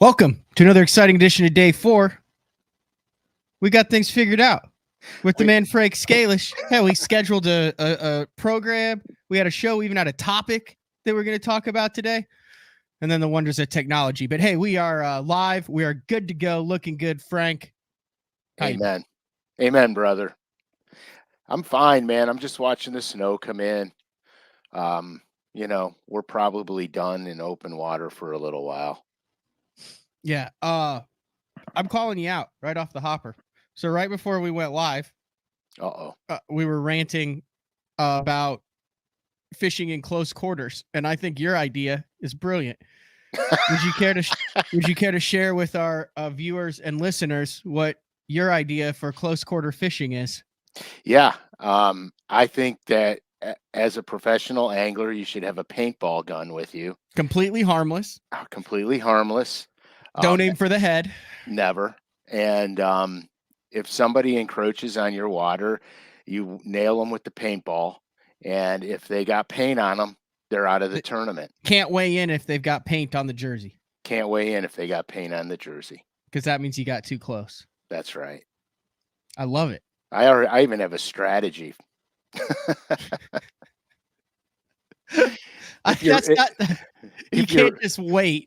Welcome to another exciting edition of Day 4. We got things figured out with the man Frank Scalish. Hey, we scheduled a program. We had a show. We even had a topic that we're going to talk about today. And then the wonders of technology. But hey, we are live. We are good to go. Looking good, Frank. Amen. Amen, brother. I'm fine, man. I'm just watching the snow come in. We're probably done in open water for a little while. Yeah. I'm calling you out right off the hopper. So right before we went live, we were ranting about fishing in close quarters, and I think your idea is brilliant. Would you care to share with our viewers and listeners what your idea for close quarter fishing is? Yeah. I think that as a professional angler, you should have a paintball gun with you. Completely harmless. Completely harmless. Don't aim for the head. Never. And if somebody encroaches on your water, you nail them with the paintball. And if they got paint on them, they're out of the tournament. Can't weigh in if they've got paint on the jersey. Can't weigh in if they got paint on the jersey. Because that means you got too close. That's right. I love it. I even have a strategy. You can't just wait.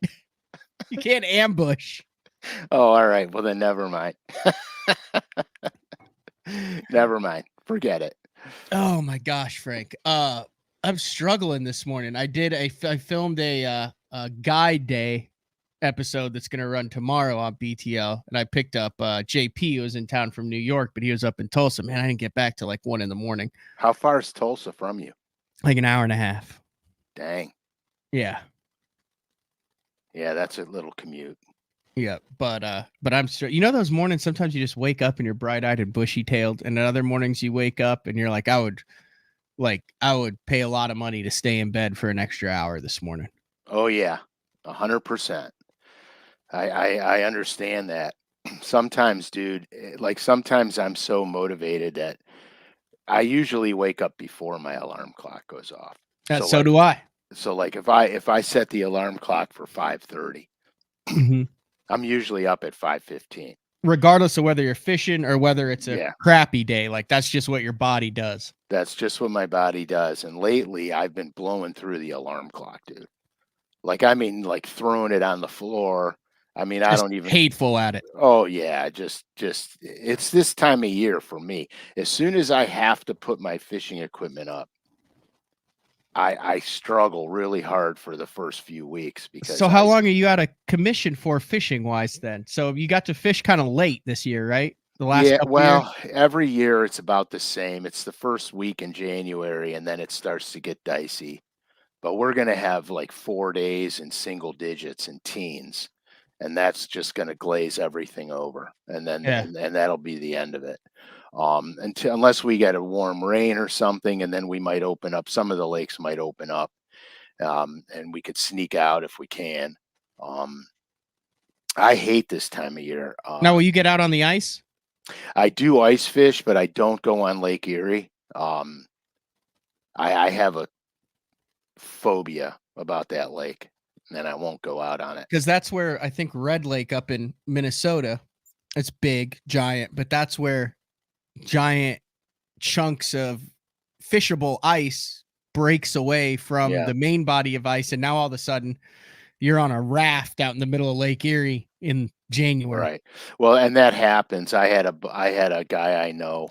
You can't ambush. Oh, all right. Well, then never mind. Never mind. Forget it. Oh my gosh, Frank. I'm struggling this morning. I filmed a guide day episode that's going to run tomorrow on BTL, and I picked up JP, who was in town from New York, but he was up in Tulsa. Man, I didn't get back till like 1 a.m. How far is Tulsa from you? Like an hour and a half. Dang. Yeah. Yeah, that's a little commute. Yeah, but I'm those mornings sometimes you just wake up and you're bright-eyed and bushy-tailed, and other mornings you wake up and you're like, I would pay a lot of money to stay in bed for an extra hour this morning. Oh yeah, 100%. I understand that. Sometimes, dude, sometimes I'm so motivated that I usually wake up before my alarm clock goes off. So do I. So like if I set the alarm clock for 5:30, I'm usually up at 5:15. Regardless of whether you're fishing or whether it's a crappy day, like that's just what your body does. That's just what my body does. And lately I've been blowing through the alarm clock, dude. Like throwing it on the floor. I mean, I don't even hateful at it. Oh yeah, just it's this time of year for me. As soon as I have to put my fishing equipment up, I struggle really hard for the first few weeks because. So how long are you out of commission for fishing wise then? So you got to fish kind of late this year, right? The last couple years? Every year it's about the same. It's the first week in January and then it starts to get dicey. But we're going to have like 4 days in single digits and teens. And that's just going to glaze everything over. And then and that'll be the end of it. Unless we get a warm rain or something, and then we might open up. Some of the lakes might open up, and we could sneak out if we can. I hate this time of year. Now, will you get out on the ice? I do ice fish, but I don't go on Lake Erie. I have a phobia about that lake, and I won't go out on it. Because that's where I think Red Lake up in Minnesota, it's big, giant, but that's where giant chunks of fishable ice breaks away from the main body of ice, and now all of a sudden you're on a raft out in the middle of Lake Erie in January. Right. Well, and that happens. I had a guy I know.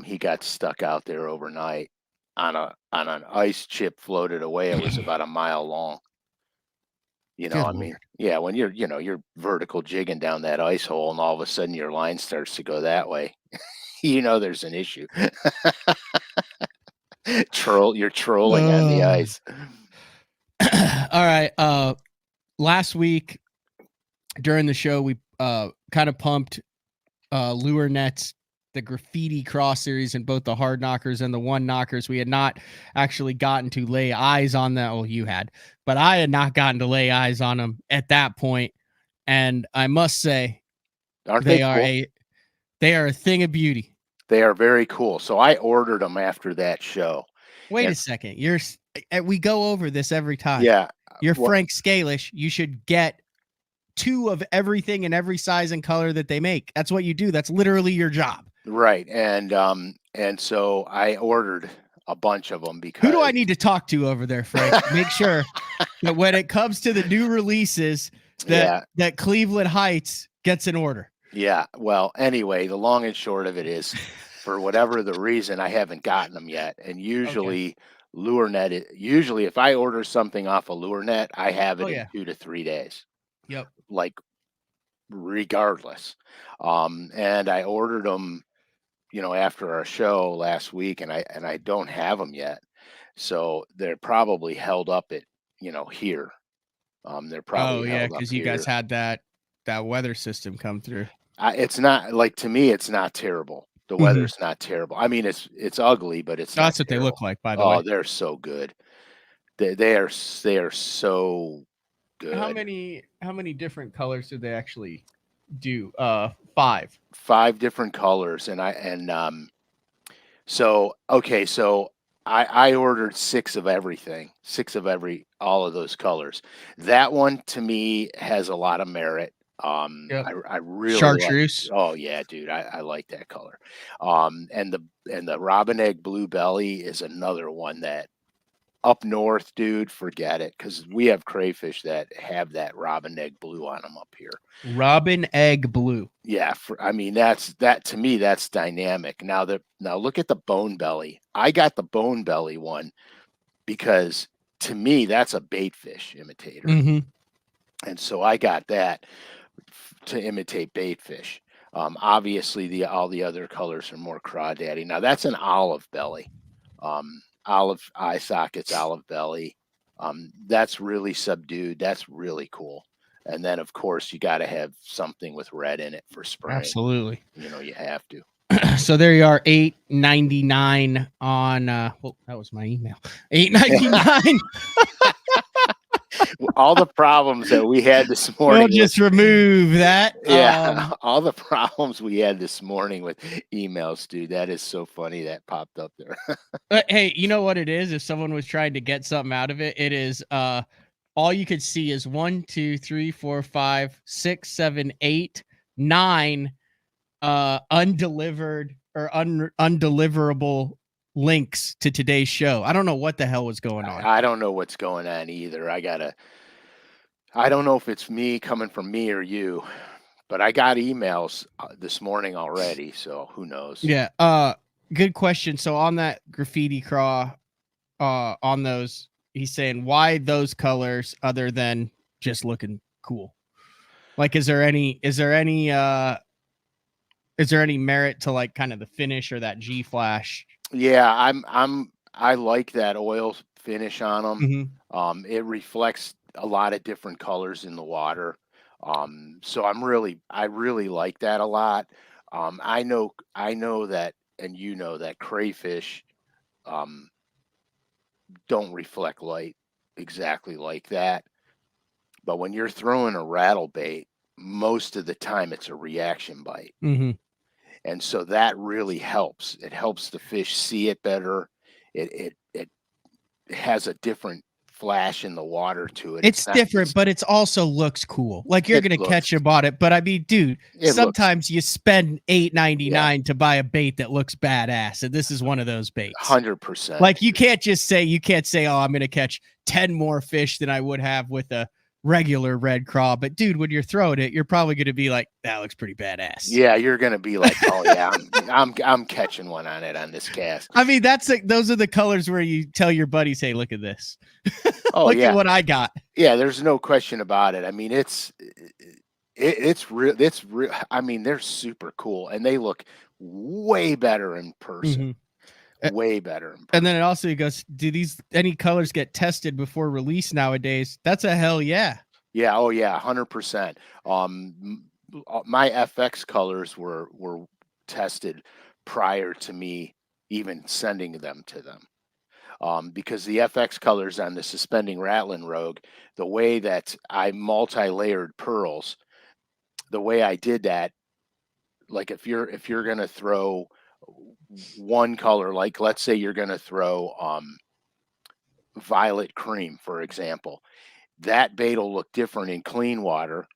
He got stuck out there overnight on an ice chip floated away. It was about a mile long. When you're vertical jigging down that ice hole, and all of a sudden your line starts to go that way. There's an issue. You're trolling on the ice. All right. Last week during the show, we kind of pumped lure nets, the graffiti cross series, and both the hard knockers and the one knockers. We had not actually gotten to lay eyes on them. Well, you had, but I had not gotten to lay eyes on them at that point. And I must say, they are a thing of beauty. They are very cool. So I ordered them after that show. Wait a second. We go over this every time. Yeah. You're Frank Scalish. You should get 2 of everything in every size and color that they make. That's what you do. That's literally your job. Right. And so I ordered a bunch of them because who do I need to talk to over there, Frank? Make sure that when it comes to the new releases, that Cleveland Heights gets an order. Yeah. Well, anyway, the long and short of it is, for whatever the reason, I haven't gotten them yet. And usually, LureNet, usually if I order something off of LureNet, I have it in 2 to 3 days. Yep. Like, regardless. And I ordered them, after our show last week, and I don't have them yet. So they're probably held up at, here. They're probably held up because here. You guys had that weather system come through. It's not, like, to me, it's not terrible. The weather's not terrible. I mean, it's ugly, but it's not That's what terrible. they look like, by the way. Oh, they're so good. They are so good. How many different colors did they actually do? 5. 5 different colors, so I ordered 6 of everything, all of those colors. That one to me has a lot of merit. I really chartreuse. Oh yeah, dude, I like that color. And the robin egg blue belly is another one that up north, dude, forget it, because we have crayfish that have that robin egg blue on them up here. Robin egg blue. Yeah, that to me, that's dynamic. Now look at the bone belly. I got the bone belly one because to me that's a bait fish imitator, and so I got that to imitate bait fish. Obviously, all the other colors are more crawdaddy. Now that's an olive belly. Olive eye sockets, olive belly. That's really subdued. That's really cool. And then, of course, you got to have something with red in it for spring. Absolutely. You have to. So there you are, $8.99 on. Well, that was my email. $8.99. All the problems that we had this morning. We'll just remove that. Yeah, all the problems we had this morning with emails, dude. That is so funny that popped up there. But hey, you know what it is? If someone was trying to get something out of it, it is all you could see is 1, 2, 3, 4, 5, 6, 7, 8, 9 undelivered or undeliverable links to today's show. I don't know what the hell was going on. I don't know what's going on either. I don't know if it's me coming from me or you, but I got emails this morning already, so who knows? Yeah. Good question. So on that graffiti craw, on those, he's saying, why those colors other than just looking cool? Like, is there any merit to like kind of the finish or that G flash? Yeah, I like that oil finish on them. It reflects a lot of different colors in the water. So I really like that a lot. I know that, and that crayfish don't reflect light exactly like that. But when you're throwing a rattle bait, most of the time it's a reaction bite. And so that really helps. It helps the fish see it better. It has a different flash in the water to it. It's different, but it also looks cool. Like you're going to catch about it. But I mean, dude, sometimes you spend $8.99 to buy a bait that looks badass. And this is one of those baits. 100%. Like you can't say, oh, I'm going to catch 10 more fish than I would have with a regular red craw. But dude, when you're throwing it, you're probably going to be like, that looks pretty badass. Yeah, you're going to be like, oh yeah, I'm catching one on it on this cast. I mean, those are the colors where you tell your buddies, hey, look at this. Oh, look at what I got. Yeah, there's no question about it. I mean, it's real. I mean, they're super cool, and they look way better in person. Way better. And then it also goes, do any colors get tested before release nowadays? That's a hell yeah. Yeah. Oh yeah. 100%. My FX colors were tested prior to me even sending them to them. Because the FX colors on the suspending rattling rogue, the way that I multi-layered pearls, the way I did that, like if you're going to throw one color, like let's say you're going to throw violet cream, for example, that bait will look different in clean water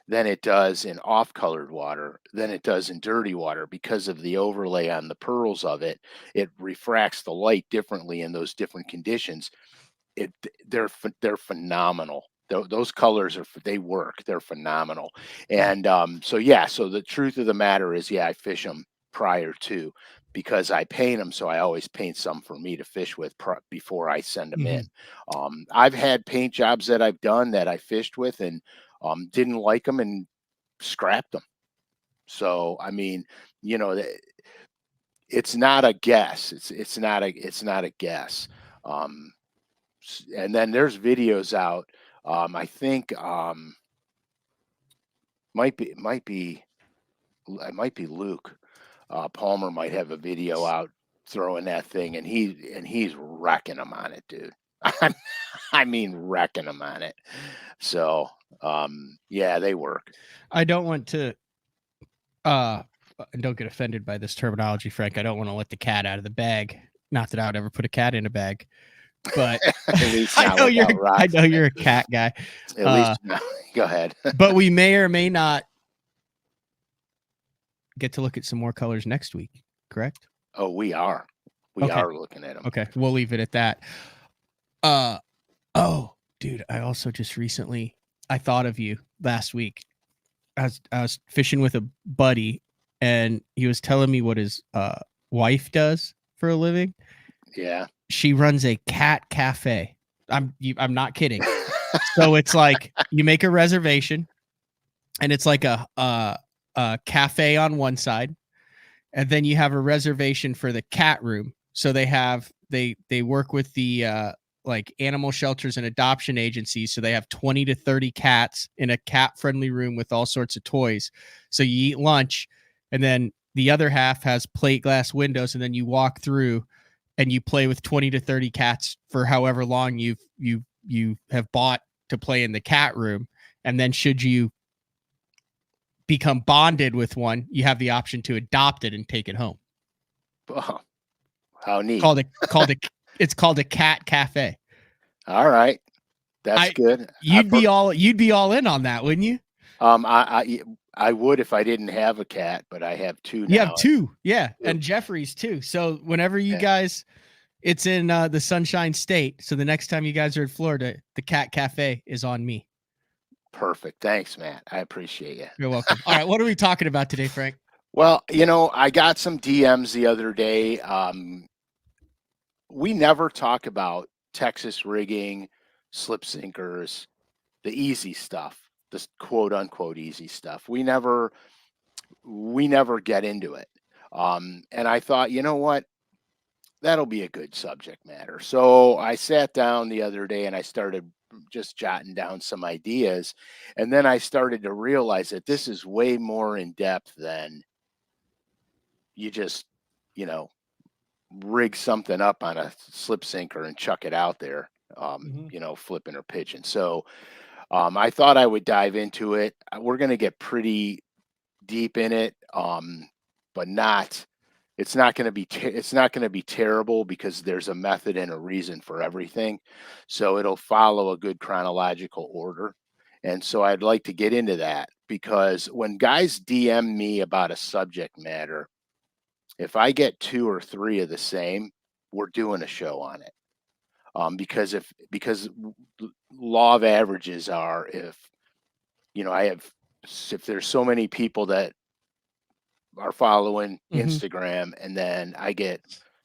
than it does in off-colored water than it does in dirty water because of the overlay on the pearls of it. It refracts the light differently in those different conditions. It they're phenomenal. Those colors they work. They're phenomenal. And so yeah, so the truth of the matter is, yeah, I fish them prior to because I paint them. So I always paint some for me to fish with before I send them in. Mhm. I've had paint jobs that I've done that I fished with and didn't like them and scrapped them. So I mean, you know, it's not a guess. It's not a guess. Um, and then there's videos out. I think might be it might be Luke Palmer might have a video out throwing that thing, and he's wrecking them on it, dude. I mean, wrecking them on it. So yeah, they work. I don't want to and don't get offended by this terminology, Frank. I don't want to let the cat out of the bag. Not that I would ever put a cat in a bag, but At least I not know without rocks in you're it. a cat guy. At least no. Go ahead. But we may or may not get to look at some more colors next week, correct? Oh, we are. We Okay. are looking at them. Okay, we'll leave it at that. Oh, dude, I also just recently I thought of you last week. I was fishing with a buddy, and he was telling me what his wife does for a living. Yeah. She runs a cat cafe. I'm not kidding. So it's like you make a reservation, and it's like a cafe on one side, and then you have a reservation for the cat room. So they work with the like animal shelters and adoption agencies. So they have 20 to 30 cats in a cat friendly room with all sorts of toys. So you eat lunch, and then the other half has plate glass windows, and then you walk through and you play with 20 to 30 cats for however long you have bought to play in the cat room. And then should you become bonded with one, you have the option to adopt it and take it home. Oh, how neat. It's called a cat cafe. All right. That's good. You'd be all in on that, wouldn't you? I would if I didn't have a cat, but I have two now. You have two, yeah, and Jeffrey's too. So whenever you guys, it's in the Sunshine State. So the next time you guys are in Florida, the cat cafe is on me. Perfect. Thanks, Matt. I appreciate you. You're welcome. All right, what are we talking about today, Frank? Well, I got some DMs the other day. We never talk about Texas rigging, slip sinkers, the easy stuff, this quote unquote easy stuff. We never get into it. And I thought, you know what? That'll be a good subject matter. So I sat down the other day and I started just jotting down some ideas. And then I started to realize that this is way more in depth than you just, rig something up on a slip sinker and chuck it out there, flipping or pitching. So I thought I would dive into it. We're going to get pretty deep in it, but it's not going to be terrible because there's a method and a reason for everything. So it'll follow a good chronological order. And so I'd like to get into that because when guys DM me about a subject matter, if I get 2 or 3 of the same, we're doing a show on it. Because law of averages are if there's so many people that are following Instagram and then I get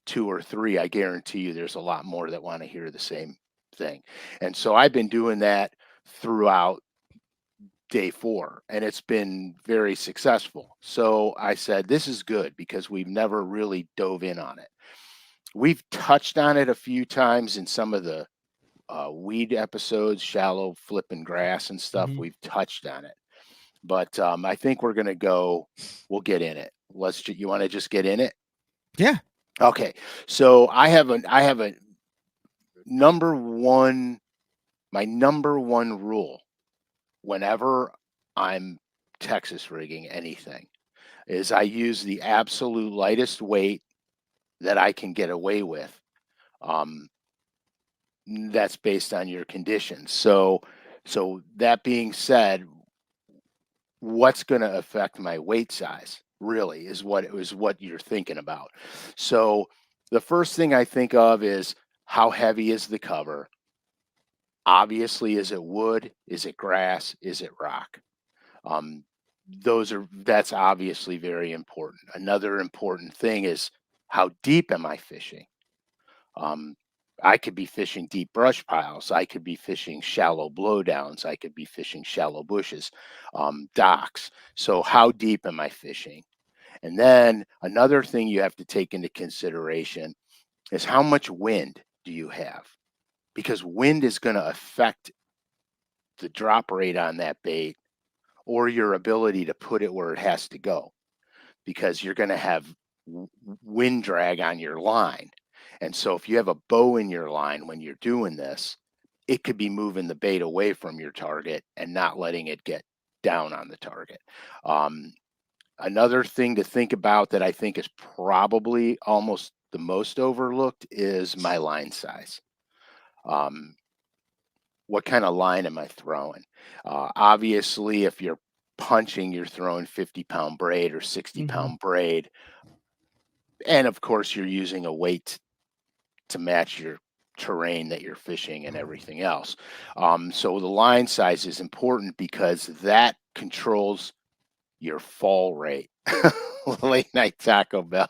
2 or 3, I guarantee you there's a lot more that want to hear the same thing. And so I've been doing that throughout day 4 and it's been very successful. So I said, this is good because we've never really dove in on it. We've touched on it a few times in some of the weed episodes, shallow flipping grass and stuff. We've touched on it, but I think we'll get in it. You want to just get in it? Yeah. Okay. So I have a number one rule whenever I'm Texas rigging anything is I use the absolute lightest weight that I can get away with. That's based on your conditions. So that being said, what's going to affect my weight size really is what you're thinking about. So the first thing I think of is how heavy is the cover? Obviously, is it wood? Is it grass? Is it rock? Um, that's obviously very important. Another important thing is how deep am I fishing? Um, I could be fishing deep brush piles. I could be fishing shallow blowdowns. I could be fishing shallow bushes, docks. So how deep am I fishing? And then another thing you have to take into consideration is how much wind do you have? Because wind is going to affect the drop rate on that bait or your ability to put it where it has to go, because you're going to have wind drag on your line. And so if you have a bow in your line when you're doing this, it could be moving the bait away from your target and not letting it get down on the target. Another thing to think about that I think is probably almost the most overlooked is my line size. What kind of line am I throwing? Obviously, if you're punching, you're throwing 50-pound braid or 60-pound braid. And of course, you're using a weight to match your terrain that you're fishing and everything else. So the line size is important because that controls your fall rate. Late night Taco Bell.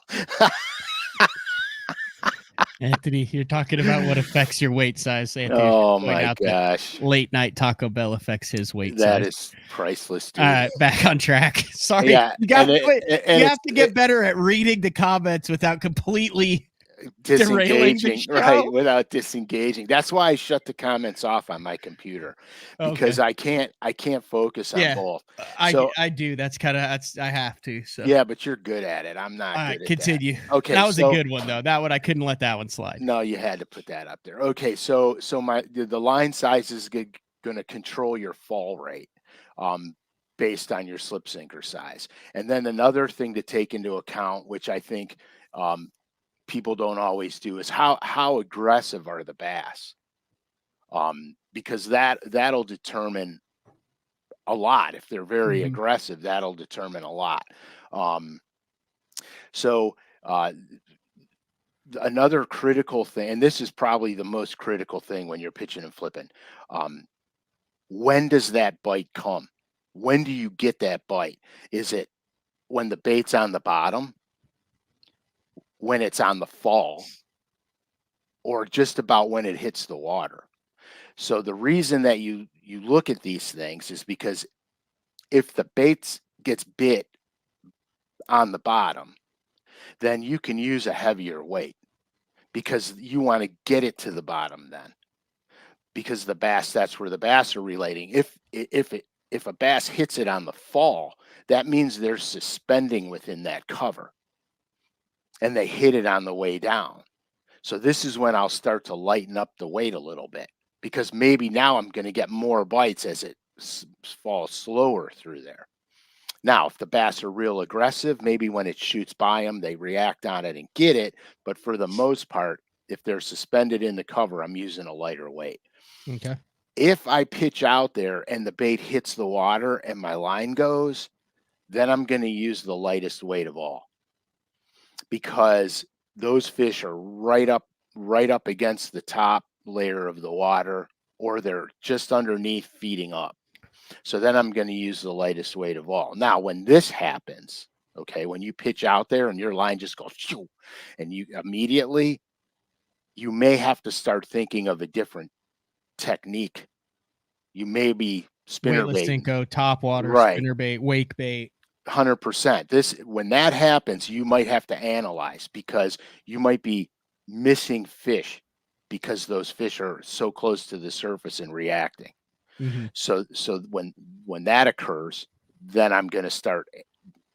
Anthony, you're talking about what affects your weight size. Anthony, Oh my gosh. Late night Taco Bell affects his weight That size. is priceless, dude. Back on track. Sorry. Yeah, You have to get better at reading the comments without completely derailing the show. Right, without disengaging. That's why I shut the comments off on my computer, because I can't focus on both. I do. I have to. So yeah, but you're good at it. I'm not good at continue. that. Okay, that was a good one though. That one I couldn't let that one slide. No, you had to put that up there. Okay, so the line size is going to control your fall rate, based on your slip sinker size. And then another thing to take into account, which I think people don't always do, is how aggressive are the bass, because that'll determine a lot. If they're very aggressive, that'll determine a lot. So another critical thing, and this is probably the most critical thing when you're pitching and flipping, when does that bite come? When do you get that bite? Is it when the bait's on the bottom, when it's on the fall, or just about when it hits the water? So the reason that you look at these things is because if the bait gets bit on the bottom, then you can use a heavier weight, because you want to get it to the bottom then, because the bass, that's where the bass are relating. If a bass hits it on the fall, that means they're suspending within that cover and they hit it on the way down. So this is when I'll start to lighten up the weight a little bit, because maybe now I'm going to get more bites as it falls slower through there. Now, if the bass are real aggressive, maybe when it shoots by them, they react on it and get it. But for the most part, if they're suspended in the cover, I'm using a lighter weight. Okay. If I pitch out there and the bait hits the water and my line goes, then I'm going to use the lightest weight of all, because those fish are right up against the top layer of the water, or they're just underneath feeding up. So then I'm going to use the lightest weight of all. Now, when this happens, okay, when you pitch out there and your line just goes shoo, and you immediately, you may have to start thinking of a different technique. You may be weightless spinnerbait, Senko, top water, right? Spinnerbait, wake bait. 100%. When that happens, you might have to analyze, because you might be missing fish because those fish are so close to the surface and reacting. So when that occurs, then I'm going to start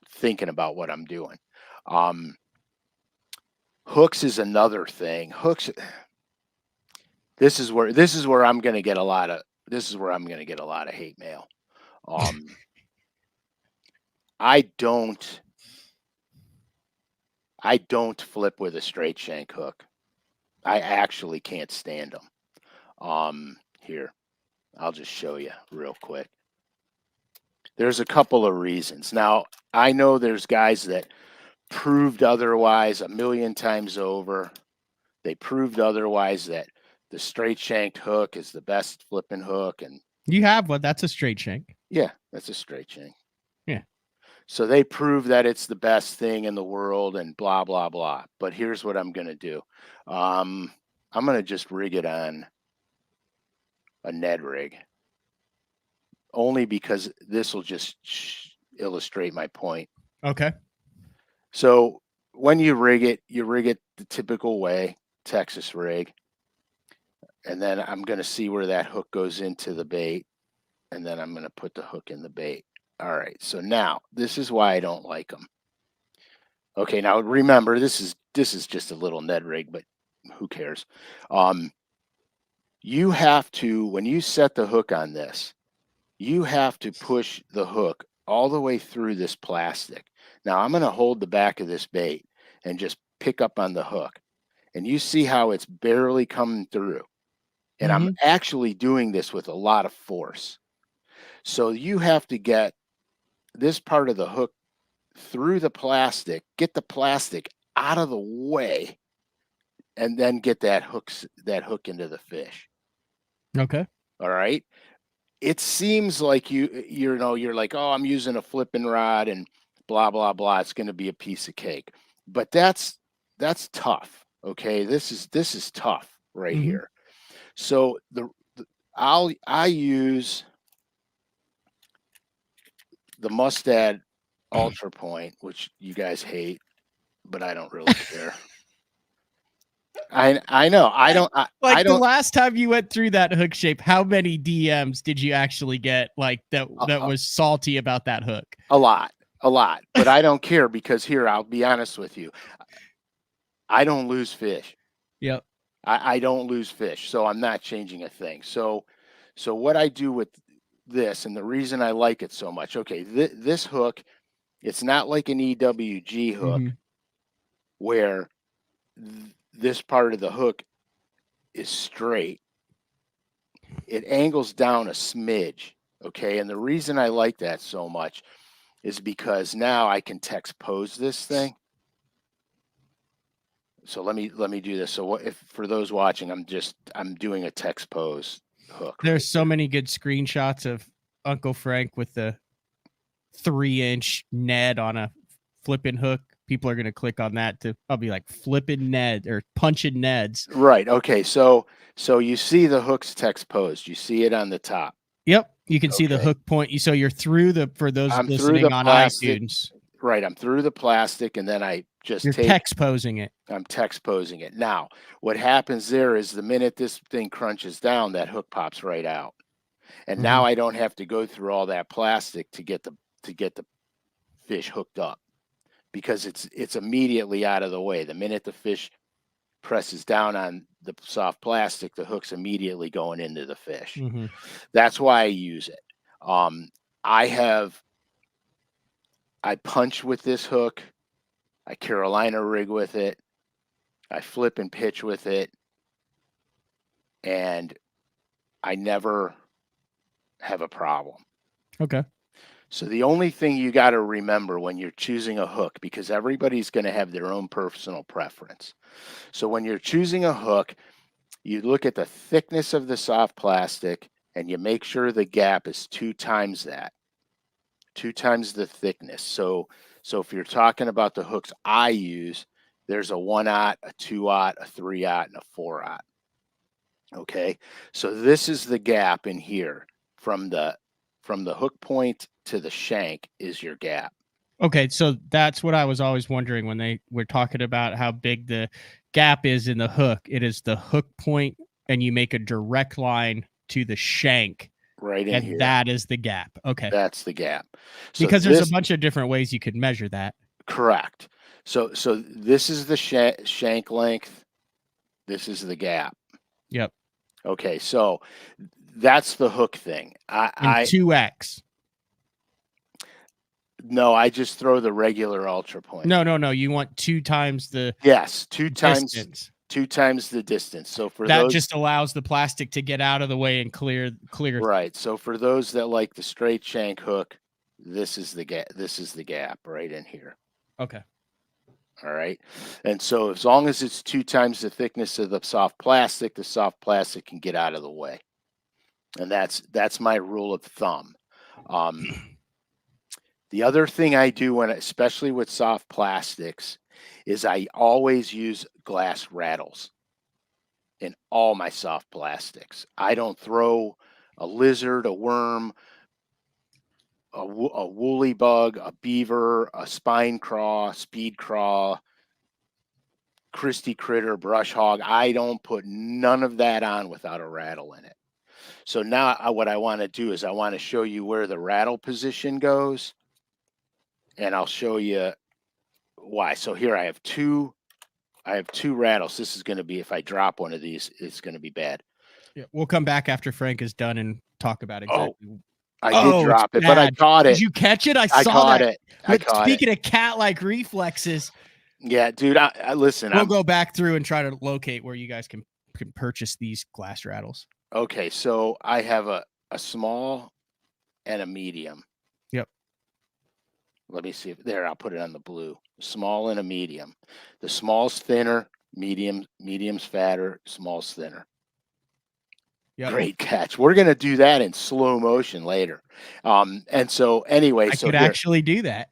thinking about what I'm doing. Hooks is another thing. Hooks. This is where I'm going to get a lot of hate mail. I don't flip with a straight shank hook. I actually can't stand them. Here, I'll just show you real quick. There's a couple of reasons. Now, I know there's guys that proved otherwise a million times over. They proved otherwise that the straight shanked hook is the best flipping hook. And you have one. That's a straight shank. Yeah, that's a straight shank. Yeah. So they prove that it's the best thing in the world and blah, blah, blah. But here's what I'm going to do. I'm going to just rig it on a Ned rig, only because this will just illustrate my point. Okay. So when you rig it the typical way, Texas rig. And then I'm going to see where that hook goes into the bait. And then I'm going to put the hook in the bait. All right. So now this is why I don't like them. Okay. Now remember, this is just a little Ned rig, but who cares? You have to, when you set the hook on this, you have to push the hook all the way through this plastic. Now I'm going to hold the back of this bait and just pick up on the hook. And you see how it's barely coming through. And I'm actually doing this with a lot of force. So you have to get this part of the hook through the plastic, get the plastic out of the way, and then get that hook into the fish. Okay. All right. It seems like you're like, oh, I'm using a flipping rod and blah, blah, blah. It's going to be a piece of cake. But that's tough. Okay. This is tough right here. So I use the Mustad Ultra Point, which you guys hate, but I don't really care. I know. The last time you went through that hook shape, how many DMs did you actually get that was salty about that hook? A lot. But I don't care because here, I'll be honest with you. I don't lose fish. Yep. I don't lose fish, so I'm not changing a thing. So what I do with this, and the reason I like it so much, okay, this hook, it's not like an EWG hook where this part of the hook is straight. It angles down a smidge, okay? And the reason I like that so much is because now I can text pose this thing. So let me do this. So if for those watching, I'm doing a text pose hook. There's so many good screenshots of Uncle Frank with the 3-inch Ned on a flipping hook. People are going to click on that to probably like flipping Ned or punching Neds. Right. Okay. So you see the hook's text posed. You see it on the top. Yep. You can see the hook point. So you're through for those listening on iTunes. Right. I'm through the plastic, and then I just text posing it. I'm text posing it. Now, what happens there is the minute this thing crunches down, that hook pops right out. And now I don't have to go through all that plastic to get the fish hooked up, because it's immediately out of the way. The minute the fish presses down on the soft plastic, the hook's immediately going into the fish. That's why I use it. I punch with this hook. I Carolina rig with it. I flip and pitch with it. And I never have a problem. Okay. So the only thing you got to remember when you're choosing a hook, because everybody's going to have their own personal preference. So when you're choosing a hook, you look at the thickness of the soft plastic and you make sure the gap is 2 times that. 2 times the thickness. So if you're talking about the hooks I use, there's a 1/0, a 2/0, a 3/0, and a 4/0. Okay. So this is the gap in here from the hook point to the shank is your gap. Okay. So that's what I was always wondering when they were talking about how big the gap is in the hook. It is the hook point, and you make a direct line to the shank. Right in here. That is the gap. Okay. That's the gap. So because there's a bunch of different ways you could measure that. Correct. So this is the shank length. This is the gap. Yep. Okay. So that's the hook thing. I 2x. No, I just throw the regular Ultra Point. No. You want 2 times the 2 times distance. 2 times the distance. So for that just allows the plastic to get out of the way and clear. Right. So for those that like the straight shank hook, This is the gap. This is the gap right in here. Okay. All right. And so as long as it's 2 times the thickness of the soft plastic can get out of the way. And that's my rule of thumb. The other thing I do especially with soft plastics, is I always use glass rattles in all my soft plastics. I don't throw a lizard, a worm, a woolly bug, a beaver, a spine craw, speed craw, Christie critter, brush hog. I don't put none of that on without a rattle in it. So now what I want to do is I want to show you where the rattle position goes, and I'll show you why. So here I have two rattles. This is going to be, if I drop one of these, it's going to be bad. Yeah, we'll come back after Frank is done and talk about exactly. Oh, I did drop it, but I caught it. Did you catch it? I saw caught that. it. I caught Speaking of cat-like reflexes. Yeah, dude. I listen. We'll go back through and try to locate where you guys can purchase these glass rattles. Okay, so I have a small and a medium. Yep. Let me see if there. I'll put it on the blue. Small and a medium. The small's thinner. Medium's fatter. Small's thinner. Yep. Great catch. We're gonna do that in slow motion later. And so anyway, I could actually do that.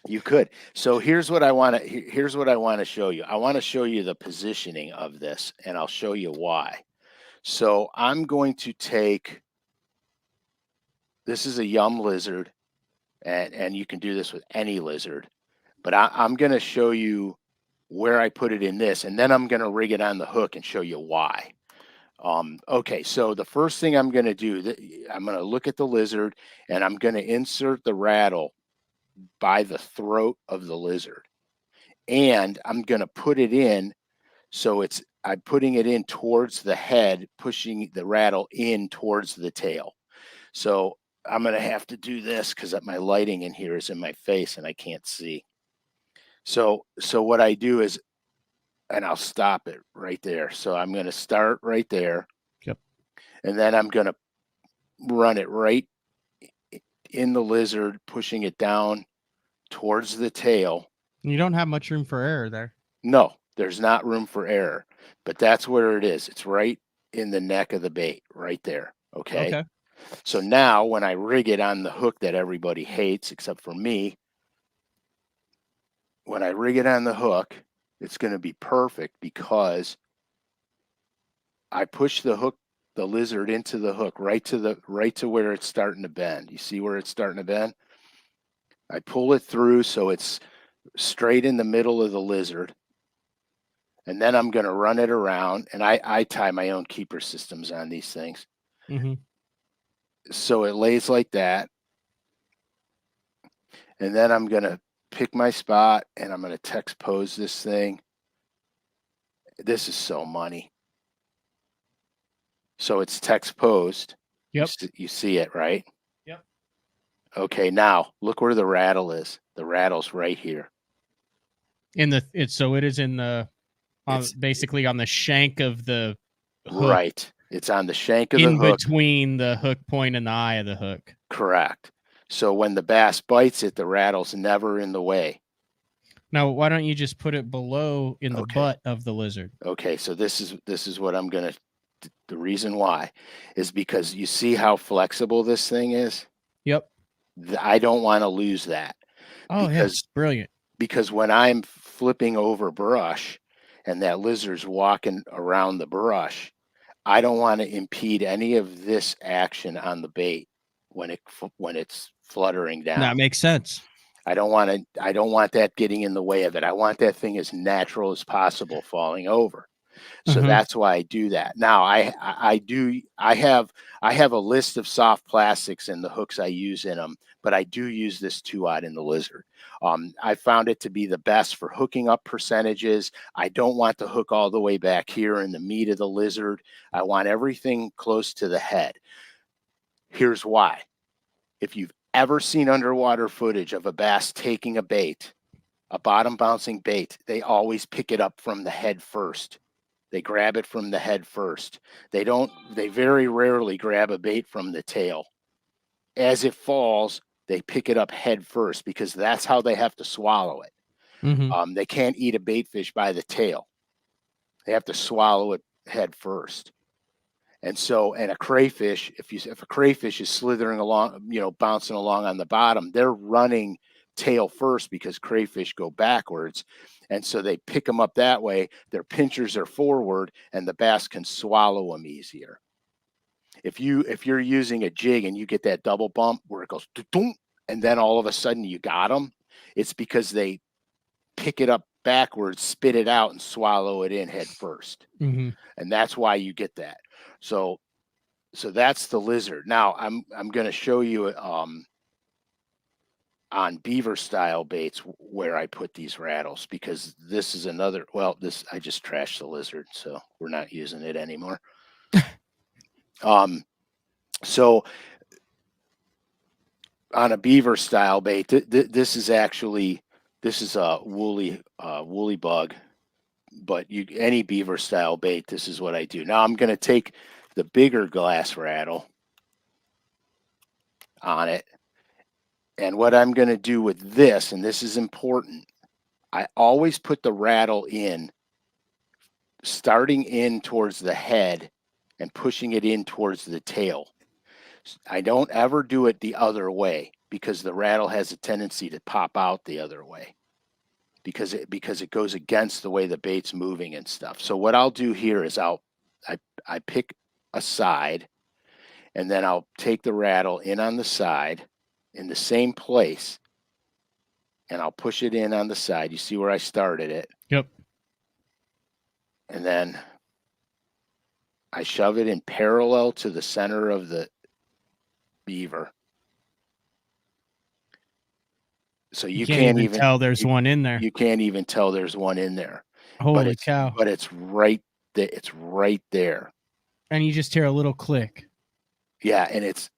You could. So here's what I want to show you. I want to show you the positioning of this, and I'll show you why. So I'm going to take, this is a yum lizard, and you can do this with any lizard, but I'm going to show you where I put it in this, and then I'm going to rig it on the hook and show you why. Okay, so the first thing I'm going to do, I'm going to look at the lizard, and I'm going to insert the rattle by the throat of the lizard, and I'm going to put it in, so I'm putting it in towards the head, pushing the rattle in towards the tail. So I'm going to have to do this because my lighting in here is in my face and I can't see. So what I do is, and I'll stop it right there. So I'm going to start right there. Yep. And then I'm going to run it right in the lizard, pushing it down towards the tail. You don't have much room for error there. No, there's not room for error, but that's where it is. It's right in the neck of the bait, right there. Okay. So now when I rig it on the hook that everybody hates, except for me, when I rig it on the hook, it's going to be perfect because I push the lizard into the hook, right to where it's starting to bend. You see where it's starting to bend? I pull it through so it's straight in the middle of the lizard. And then I'm going to run it around, and I tie my own keeper systems on these things. Mm-hmm. So it lays like that. And then I'm going to pick my spot, and I'm going to text pose this thing. This is so money. So it's text posed. Yep. You see it, right? Yep. Okay, now look where the rattle is. The rattle's right here. So it is in the basically on the shank of the hook. Right. It's on the shank of the hook. In between the hook point and the eye of the hook. Correct. So when the bass bites it, the rattle's never in the way. Now, why don't you just put it below in the butt of the lizard? Okay, so this is what I'm going to, the reason why is because you see how flexible this thing is? Yep. I don't want to lose that. Oh, yeah, it's brilliant. Because when I'm flipping over brush and that lizard's walking around the brush, I don't want to impede any of this action on the bait when it's fluttering down. That makes sense. I don't want that getting in the way of it. I want that thing as natural as possible falling over. So that's why I do that. Now I have a list of soft plastics and the hooks I use in them, but I do use this 2-aught in the lizard. I found it to be the best for hooking up percentages. I don't want the hook all the way back here in the meat of the lizard. I want everything close to the head. Here's why. If you've ever seen underwater footage of a bass taking a bait, a bottom bouncing bait, they always pick it up from the head first. They grab it from the head first. They very rarely grab a bait from the tail. As it falls, they pick it up head first because that's how they have to swallow it. Mm-hmm. They can't eat a bait fish by the tail. They have to swallow it head first. And so, and a crayfish, if a crayfish is slithering along, bouncing along on the bottom, they're running tail first because crayfish go backwards. And so they pick them up that way. Their pinchers are forward and the bass can swallow them easier. If you're using a jig and you get that double bump where it goes and then all of a sudden you got them, it's because they pick it up backwards, spit it out, and swallow it in head first. Mm-hmm. And that's why you get that. So that's the lizard. Now I'm going to show you on beaver style baits where I put these rattles, because this is another. Well, I just trashed the lizard, so we're not using it anymore. So on a beaver style bait, this is a woolly bug, but any beaver style bait, this is what I do. Now I'm going to take the bigger glass rattle on it, and what I'm going to do with this, and this is important, I always put the rattle in, starting in towards the head and pushing it in towards the tail. I don't ever do it the other way because the rattle has a tendency to pop out the other way because it goes against the way the bait's moving and stuff. So what I'll do here is I pick a side, and then I'll take the rattle in on the side in the same place, and I'll push it in on the side. You see where I started it? Yep. And then I shove it in parallel to the center of the beaver. So you can't even tell there's one in there. You can't even tell there's one in there. Holy cow. But it's right there. It's right there. And you just hear a little click. Yeah, and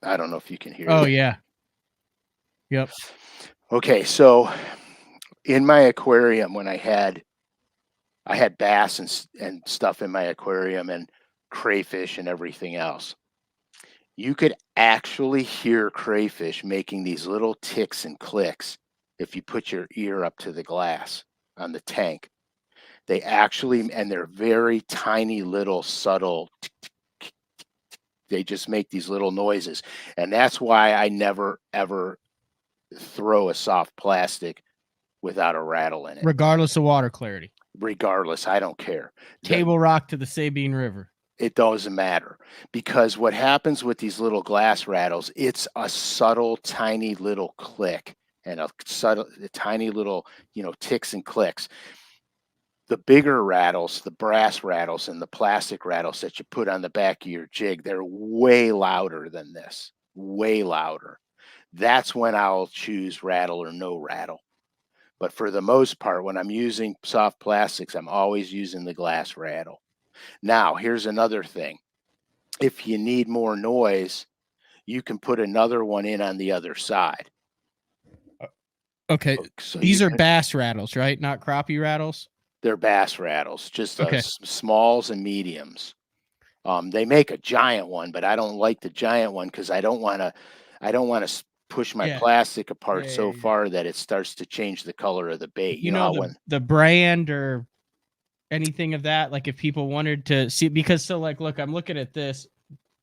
I don't know if you can hear it. Oh, yeah. Yep. Okay, so in my aquarium, when I had bass and stuff in my aquarium and crayfish and everything else, you could actually hear crayfish making these little ticks and clicks if you put your ear up to the glass on the tank. They actually, and they're very tiny little subtle, they just make these little noises. And that's why I never, ever throw a soft plastic without a rattle in it. Regardless of water clarity. Regardless, I don't care. Table Rock to the Sabine River. It doesn't matter, because what happens with these little glass rattles, it's a subtle, tiny little click and a tiny little, ticks and clicks. The bigger rattles, the brass rattles and the plastic rattles that you put on the back of your jig, they're way louder than this, way louder. That's when I'll choose rattle or no rattle. But for the most part, when I'm using soft plastics, I'm always using the glass rattle. Now, here's another thing. If you need more noise, you can put another one in on the other side. Okay. So these are bass rattles, right? Not crappie rattles? They're bass rattles, just smalls and mediums. They make a giant one, but I don't like the giant one because I don't want to push my plastic apart so far that it starts to change the color of the bait. You know when the brand or anything of that, like if people wanted to see, because look, I'm looking at this.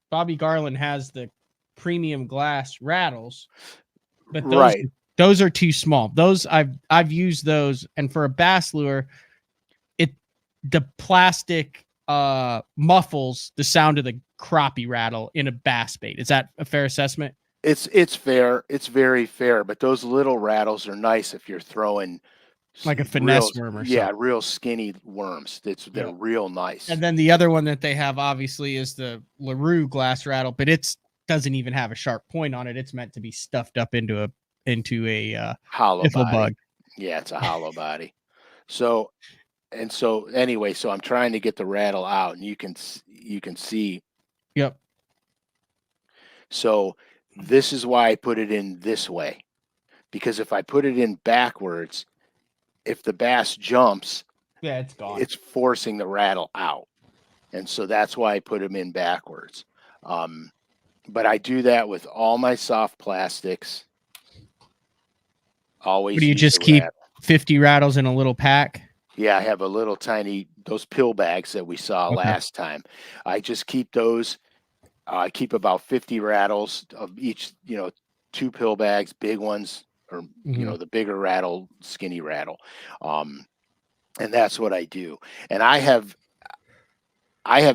Bobby Garland has the premium glass rattles, but those are too small. Those I've used those, and for a bass lure, the plastic muffles the sound of the crappie rattle in a bass bait. Is that a fair assessment? It's fair. It's very fair. But those little rattles are nice if you're throwing like a finesse worm or something. Yeah, real skinny worms. They're real nice. And then the other one that they have obviously is the LaRue glass rattle, but it doesn't even have a sharp point on it. It's meant to be stuffed up into a hollow body. Bug. Yeah, it's a hollow body. So anyway, so I'm trying to get the rattle out, and you can see. Yep. So this is why I put it in this way, because if I put it in backwards, if the bass jumps, it's gone. It's forcing the rattle out, and so that's why I put them in backwards. But I do that with all my soft plastics. Always. Do you just keep 50 rattles in a little pack? Yeah, I have a little tiny, those pill bags that we saw last time. I just keep those. I keep about 50 rattles of each, 2 pill bags, big ones, or, the bigger rattle, skinny rattle. And that's what I do. And I have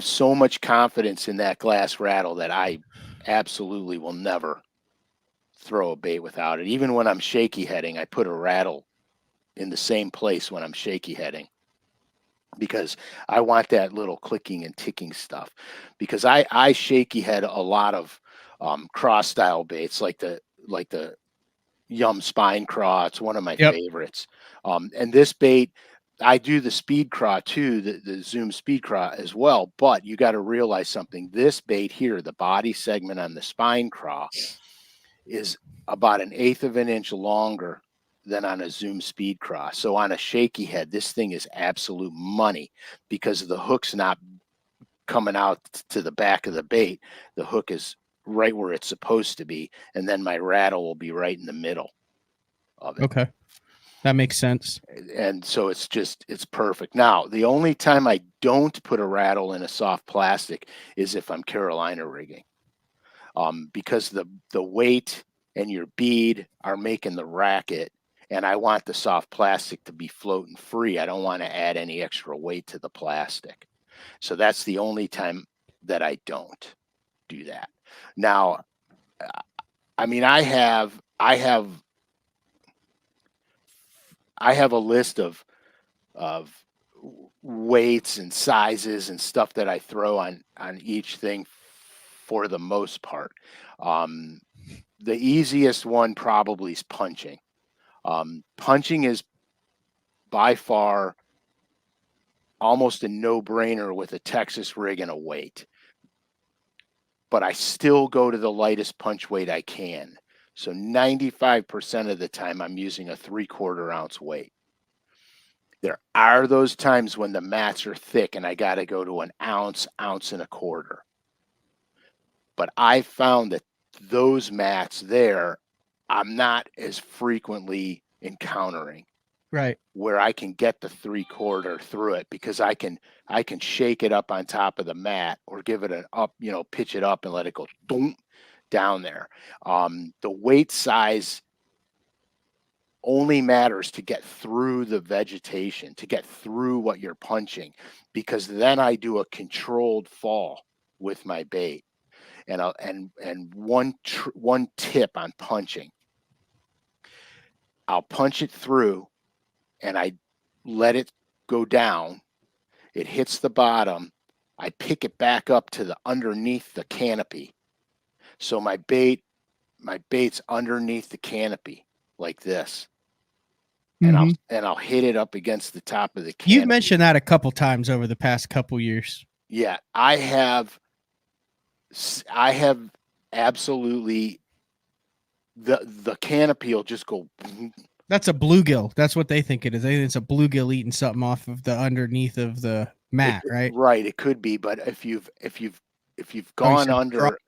so much confidence in that glass rattle that I absolutely will never throw a bait without it. Even when I'm shaky heading, I put a rattle in the same place when I'm shaky heading, because I want that little clicking and ticking stuff. Because I shaky head a lot of cross style baits, like the Yum Spine Craw. It's one of my favorites. And this bait, I do the speed craw too, the Zoom speed craw as well. But you got to realize something. This bait here, the body segment on the spine craw, is about 1/8 of an inch longer than on a Zoom speed craw. So on a shaky head, this thing is absolute money, because the hook's not coming out to the back of the bait. The hook is right where it's supposed to be, and then my rattle will be right in the middle of it. Okay, that makes sense. And so it's perfect. Now, the only time I don't put a rattle in a soft plastic is if I'm Carolina rigging, because the weight and your bead are making the racket, and I want the soft plastic to be floating free. I don't want to add any extra weight to the plastic. So that's the only time that I don't do that. Now, I mean, I have a list of weights and sizes and stuff that I throw on each thing for the most part. The easiest one probably is punching. Punching is by far almost a no-brainer with a Texas rig and a weight. But I still go to the lightest punch weight I can. So 95% of the time I'm using a 3/4 ounce weight. There are those times when the mats are thick and I got to go to an ounce, ounce and a quarter. But I found that those mats there, I'm not as frequently encountering. Right. Where I can get the 3/4 through it, because I can shake it up on top of the mat, or give it an up, pitch it up and let it go down there. The weight size only matters to get through the vegetation, to get through what you're punching, because then I do a controlled fall with my bait. And one tip on punching, I'll punch it through and I let it go down. It hits the bottom. I pick it back up to the underneath the canopy. So my bait's underneath the canopy like this. And I'll hit it up against the top of the canopy. You've mentioned that a couple times over the past couple years. Yeah, I have absolutely, the canopy will just go. That's a bluegill. That's what they think it is. They think it's a bluegill eating something off of the underneath of the mat, right? Right. It could be, but if you've gone under,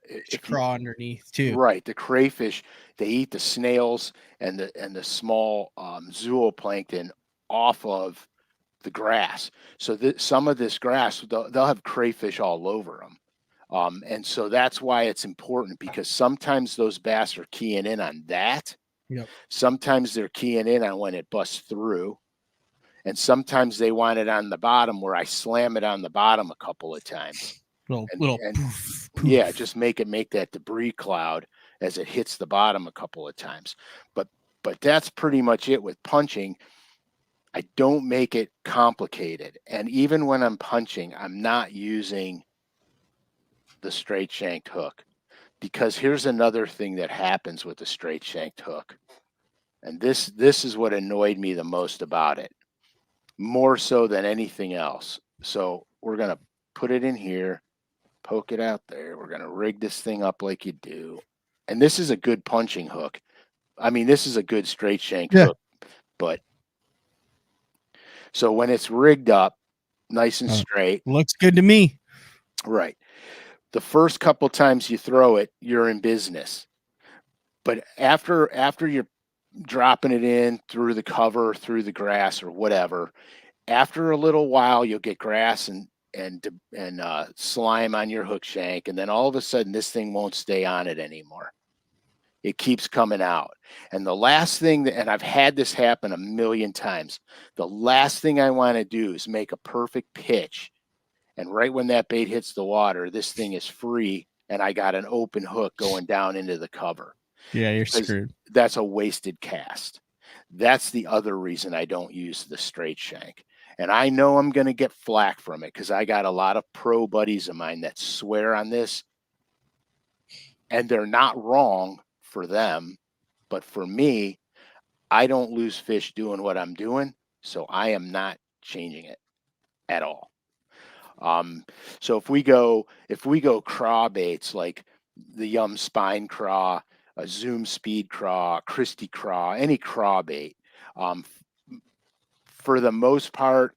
craw underneath too. Right. The crayfish, they eat the snails and the small zooplankton off of the grass. So some of this grass, they'll have crayfish all over them. And so that's why it's important, because sometimes those bass are keying in on that. Yep. Sometimes they're keying in on when it busts through. And sometimes they want it on the bottom, where I slam it on the bottom a couple of times. Poof. Yeah, just make that debris cloud as it hits the bottom a couple of times. But that's pretty much it with punching. I don't make it complicated. And even when I'm punching, I'm not using the straight shanked hook, because here's another thing that happens with the straight shanked hook. And this is what annoyed me the most about it, more so than anything else. So we're going to put it in here, poke it out there. We're going to rig this thing up like you do. And this is a good punching hook. I mean, this is a good straight shank hook. But so when it's rigged up nice and straight, looks good to me. Right. the first couple times you throw it, you're in business. But after you're dropping it in through the cover, through the grass or whatever, after a little while, you'll get grass and slime on your hook shank, and then all of a sudden, this thing won't stay on it anymore. It keeps coming out. And the last thing and I've had this happen a million times. The last thing I want to do is make a perfect pitch. And right when that bait hits the water, this thing is free and I got an open hook going down into the cover. Yeah, you're screwed. That's a wasted cast. That's the other reason I don't use the straight shank. And I know I'm going to get flack from it because I got a lot of pro buddies of mine that swear on this. And they're not wrong for them, but for me, I don't lose fish doing what I'm doing, so I am not changing it at all. So if we go craw baits like the Yum Spine Craw, a Zoom Speed Craw, Christie Craw, any craw bait, for the most part,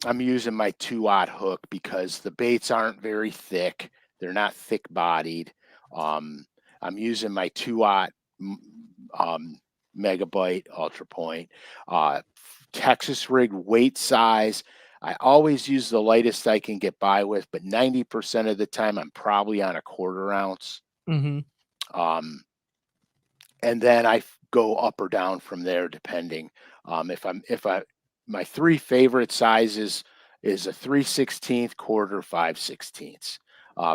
I'm using my 2/0 hook because the baits aren't very thick. They're not thick bodied. I'm using my 2/0 Megabyte Ultra Point, Texas rig weight size. I always use the lightest I can get by with, but 90% of the time I'm probably on a 1/4 ounce. And then I go up or down from there depending. My 3 favorite sizes is a 3/16, 1/4, 5/16.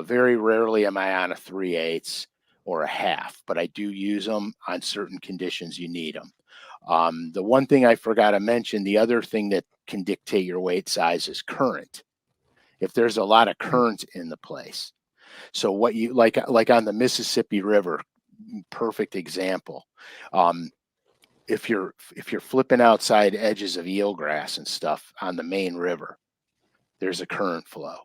Very rarely am I on a 3/8 or a 1/2, but I do use them on certain conditions you need them. The one thing I forgot to mention, the other thing that can dictate your weight size is current. If there's a lot of current in the place. So what you like on the Mississippi River, perfect example. If you're flipping outside edges of eelgrass and stuff on the main river, there's a current flow.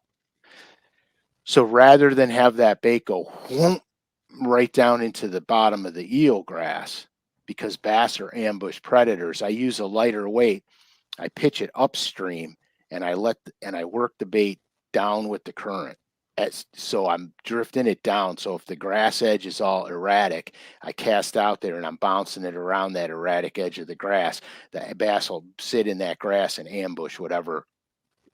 So rather than have that bait go right down into the bottom of the eelgrass, because bass are ambush predators, I use a lighter weight. I pitch it upstream and I work the bait down with the current. So I'm drifting it down. So if the grass edge is all erratic, I cast out there and I'm bouncing it around that erratic edge of the grass. The bass will sit in that grass and ambush whatever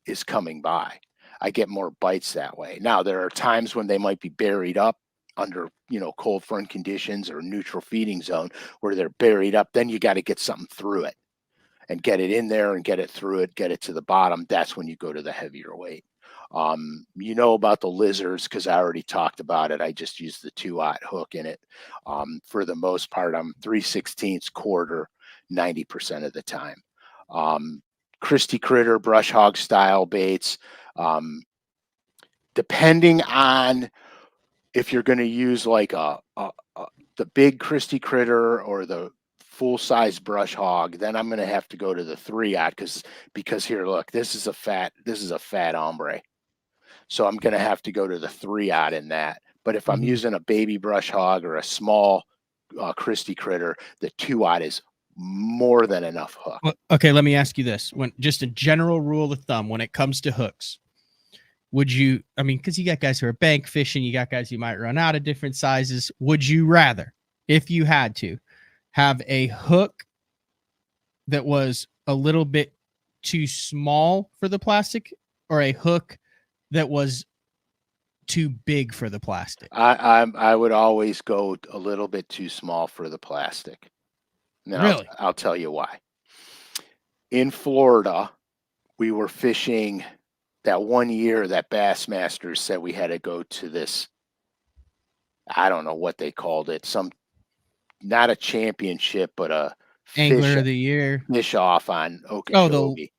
is coming by. I get more bites that way. Now, there are times when they might be buried up under, cold front conditions or neutral feeding zone where they're buried up. Then you got to get something through it and get it in there and get it through it, get it to the bottom. That's when you go to the heavier weight. About the lizards because I already talked about it. I just use the 2/0 hook in it. For the most part, I'm 3/16, 1/4, 90% of the time. Christie Critter, brush hog style baits. Depending on if you're going to use like the big Christie Critter or the full size brush hog, then I'm going to have to go to the 3/0 because here, look, this is a fat ombre. So I'm going to have to go to the 3/0 in that. But if I'm using a baby brush hog or a small Christie Critter, the 2/0 is more than enough hook. Well, okay, let me ask you this. When just a general rule of thumb when it comes to hooks, would you, because you got guys who are bank fishing, you got guys who might run out of different sizes. Would you rather, if you had to, have a hook that was a little bit too small for the plastic or a hook that was too big for the plastic? I would always go a little bit too small for the plastic. Now, really? I'll tell you why. In Florida, we were fishing that one year that Bassmasters said we had to go to this, I don't know what they called it, not a championship, but a Angler of the Year fish off on Okeechobee.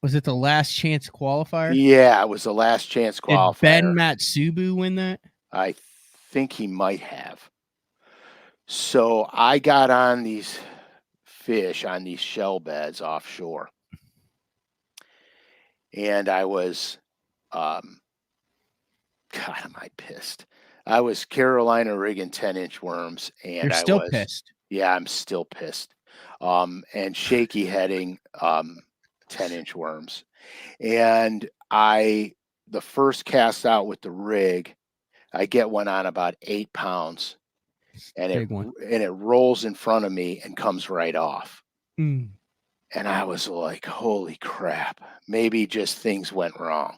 Was it the last chance qualifier? Yeah, it was the last chance qualifier. Did Ben Matsubu win that? I think he might have. So I got on these fish on these shell beds offshore. And I was, God, am I pissed. I was Carolina rigging 10-inch worms. And You're still pissed. Yeah, I'm still pissed. And shaky heading 10-inch worms. And I the first cast out with the rig, I get one on about 8 pounds, and it rolls in front of me and comes right off. Mm. And I was like, holy crap, maybe just things went wrong.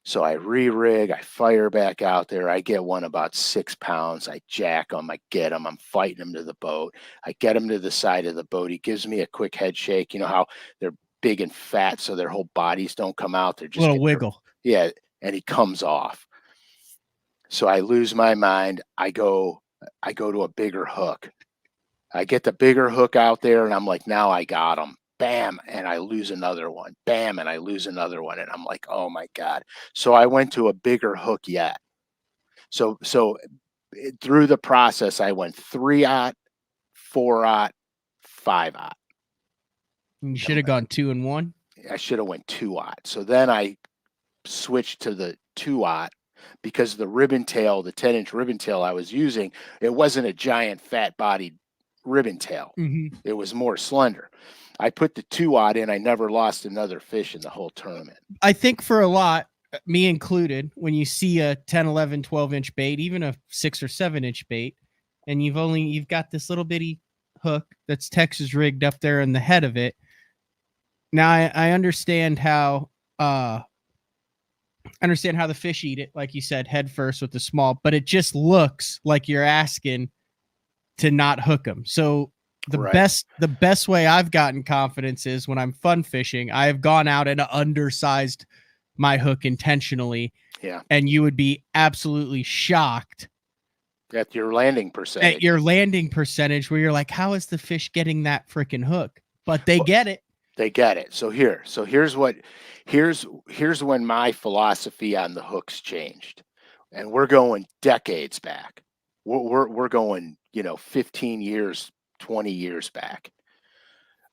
So I re-rig, I fire back out there. I get one about 6 pounds. I jack them, I get them. I'm fighting him to the boat. I get him to the side of the boat. He gives me a quick head shake. You know how they're big and fat, so their whole bodies don't come out. They're just a little wiggle. Yeah, and he comes off. So I lose my mind. I go to a bigger hook. I get the bigger hook out there, and I'm like, now I got him. Bam, and I lose another one. Bam, and I lose another one, and I'm like, oh my god. So I went to a bigger hook yet. So through the process, I went 3/0, 4/0, 5/0. You should have gone 2 and 1. I should have went 2/0. So then I switched to the 2/0 because the ribbon tail, the 10-inch ribbon tail I was using, it wasn't a giant fat bodied ribbon tail. Mm-hmm. It was more slender. I put the 2/0 in. I never lost another fish in the whole tournament. I think for a lot, me included, when you see a 10, 11, 12-inch bait, even a 6 or 7-inch bait, and you've got this little bitty hook that's Texas rigged up there in the head of it. Now I understand how the fish eat it, like you said, head first with the small, but it just looks like you're asking to not hook them. So the best way I've gotten confidence is when I'm fun fishing, I have gone out and undersized my hook intentionally. Yeah. And you would be absolutely shocked at your landing percentage. Where you're like, how is the fish getting that freaking hook? But they get it. They get it. So here's when my philosophy on the hooks changed. And we're going decades back. We're going, 15 years, 20 years back.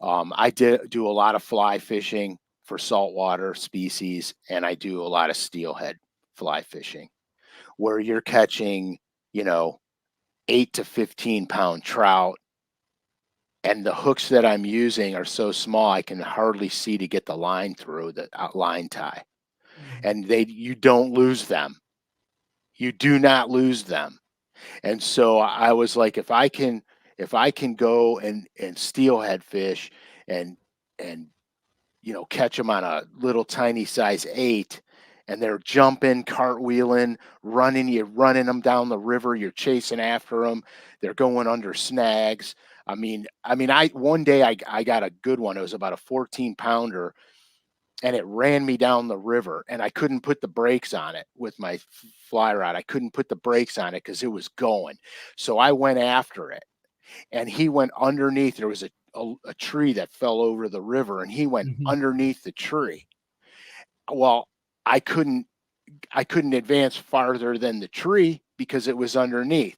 I do a lot of fly fishing for saltwater species, and I do a lot of steelhead fly fishing where you're catching, 8 to 15 pound trout. And the hooks that I'm using are so small I can hardly see to get the line through the line tie. And you don't lose them. You do not lose them. And so I was like, if I can go and steelhead fish and catch them on a little tiny size 8, and they're jumping, cartwheeling, you're running them down the river, you're chasing after them, they're going under snags. One day I got a good one. It was about a 14 pounder, and it ran me down the river, and I couldn't put the brakes on it with my fly rod. I couldn't put the brakes on it because it was going. So I went after it, and he went underneath. There was a tree that fell over the river, and he went underneath the tree. Well, I couldn't advance farther than the tree because it was underneath.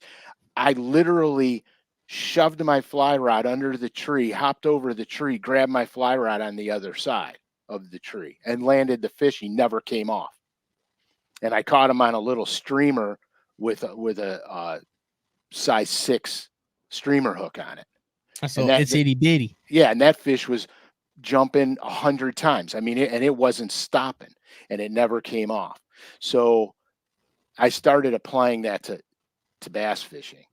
I literally shoved my fly rod under the tree, hopped over the tree, grabbed my fly rod on the other side of the tree, and landed the fish. He never came off. And I caught him on a little streamer with a size 6 streamer hook on it. So it's itty bitty. Yeah, and that fish was jumping 100 times. And it wasn't stopping, and it never came off. So I started applying that to bass fishing.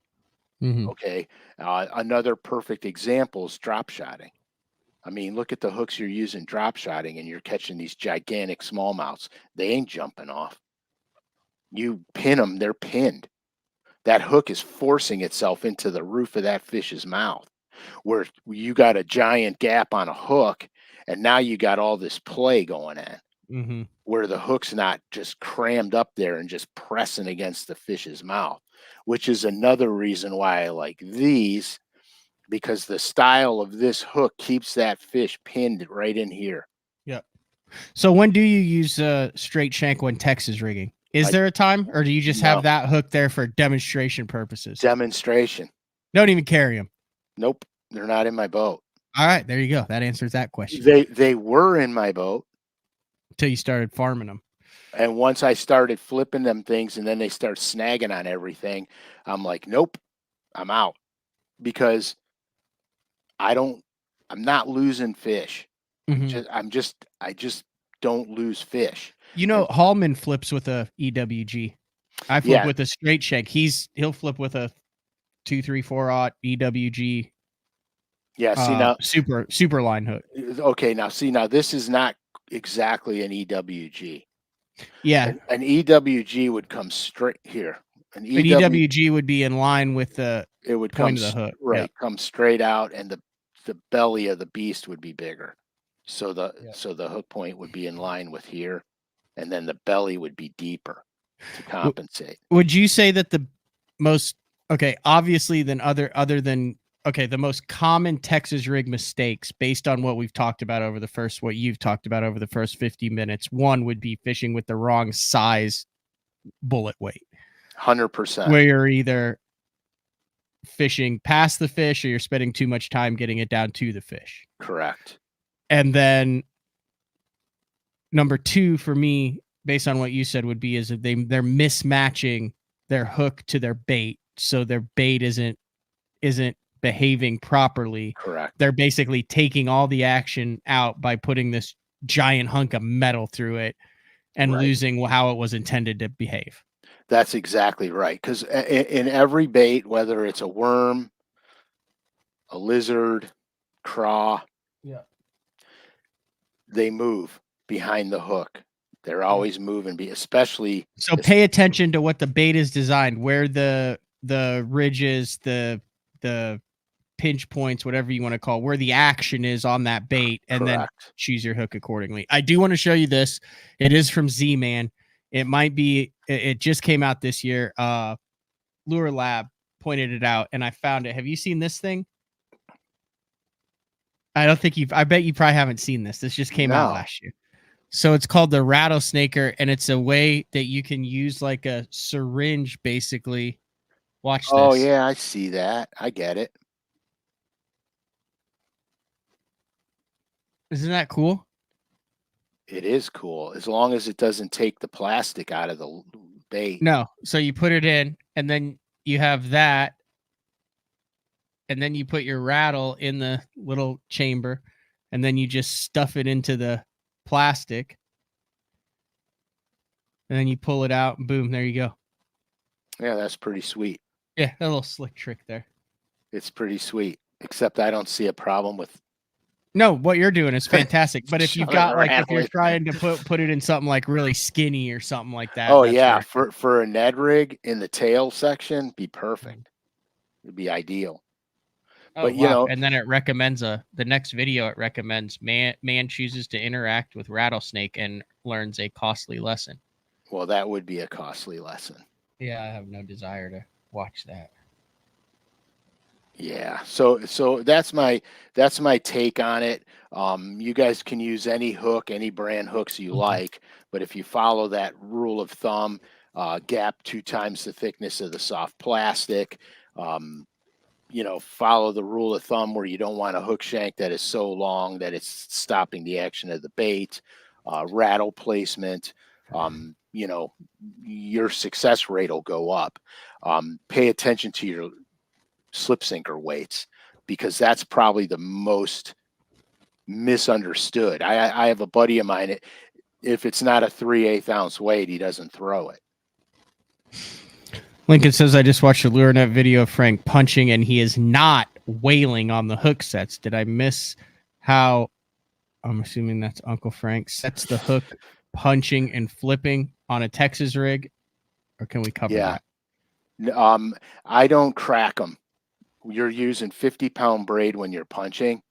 Okay. Another perfect example is drop shotting. Look at the hooks you're using drop shotting, and you're catching these gigantic smallmouths. They ain't jumping off. You pin them, they're pinned. That hook is forcing itself into the roof of that fish's mouth, where you got a giant gap on a hook, and now you got all this play going on, where the hook's not just crammed up there and just pressing against the fish's mouth, which is another reason why I like these, because the style of this hook keeps that fish pinned right in here. Yep. So when do you use straight shank when Texas rigging? Is there a time, or do you just have that hook there for demonstration purposes? Demonstration. Don't even carry them. Nope. They're not in my boat. All right. There you go. That answers that question. They were in my boat. Until you started farming them. And once I started flipping them things, and then they start snagging on everything, I'm like, nope, I'm out. Because I'm not losing fish. I just don't lose fish. You know, Hallman flips with a EWG. I flip with a straight shank. He'll flip with a 2-3-4-aught EWG. Yeah, see now, super line hook. Okay, now see now this is not exactly an EWG. Yeah, an EWG would come straight here. An EWG would be in line with the point of the hook. Right, come straight out, and the belly of the beast would be bigger. So the hook point would be in line with here, and then the belly would be deeper to compensate. Would you say that the most obviously than other than the most common Texas rig mistakes based on what you've talked about over the first 50 minutes, one would be fishing with the wrong size bullet weight. 100%. Where you're either fishing past the fish or you're spending too much time getting it down to the fish. Correct. And then number two for me, based on what you said, would be is that they're mismatching their hook to their bait, so their bait isn't behaving properly. Correct. They're basically taking all the action out by putting this giant hunk of metal through it and losing how it was intended to behave. That's exactly right. Because in every bait, whether it's a worm, a lizard, craw, they move behind the hook. They're always moving, especially. So pay attention to what the bait is designed, where the ridges, the pinch points, whatever you want to call, where the action is on that bait, and then choose your hook accordingly. I do want to show you this. It is from Z-Man. It might be, it just came out this year. Lure Lab pointed it out, and I found it. Have you seen this thing? I bet you probably haven't seen this. This just came out last year. So it's called the Rattlesnaker, and it's a way that you can use like a syringe, basically. Watch this. Oh, yeah, I see that. I get it. Isn't that cool? It is cool, as long as it doesn't take the plastic out of the bait. No. So you put it in, and then you have that, and then you put your rattle in the little chamber, and then you just stuff it into the plastic, and then you pull it out, and boom, there you go. Yeah, that's pretty sweet. Yeah, a little slick trick there. It's pretty sweet, except I don't see a problem with. No, what you're doing is fantastic. But if you've got if you're trying to put it in something like really skinny or something like that. Oh yeah, for a Ned rig in the tail section, be perfect. It'd be ideal. Oh, but you know, and then it recommends the next video. It recommends man chooses to interact with rattlesnake and learns a costly lesson. Well, that would be a costly lesson. Yeah, I have no desire to watch that. Yeah, so that's my take on it. You guys can use any hook, any brand hooks you like, but if you follow that rule of thumb, gap 2 times the thickness of the soft plastic, you know, follow the rule of thumb where you don't want a hook shank that is so long that it's stopping the action of the bait, rattle placement, you know, your success rate will go up. Pay attention to your slip sinker weights, because that's probably the most misunderstood. I have a buddy of mine, if it's not a 3/8 ounce weight, he doesn't throw it. Lincoln says, I just watched a LureNet video of Frank punching, and he is not whaling on the hook sets. Did I miss how, I'm assuming that's Uncle Frank, sets the hook punching and flipping on a Texas rig? Or can we cover that? I don't crack them. You're using 50-pound braid when you're punching,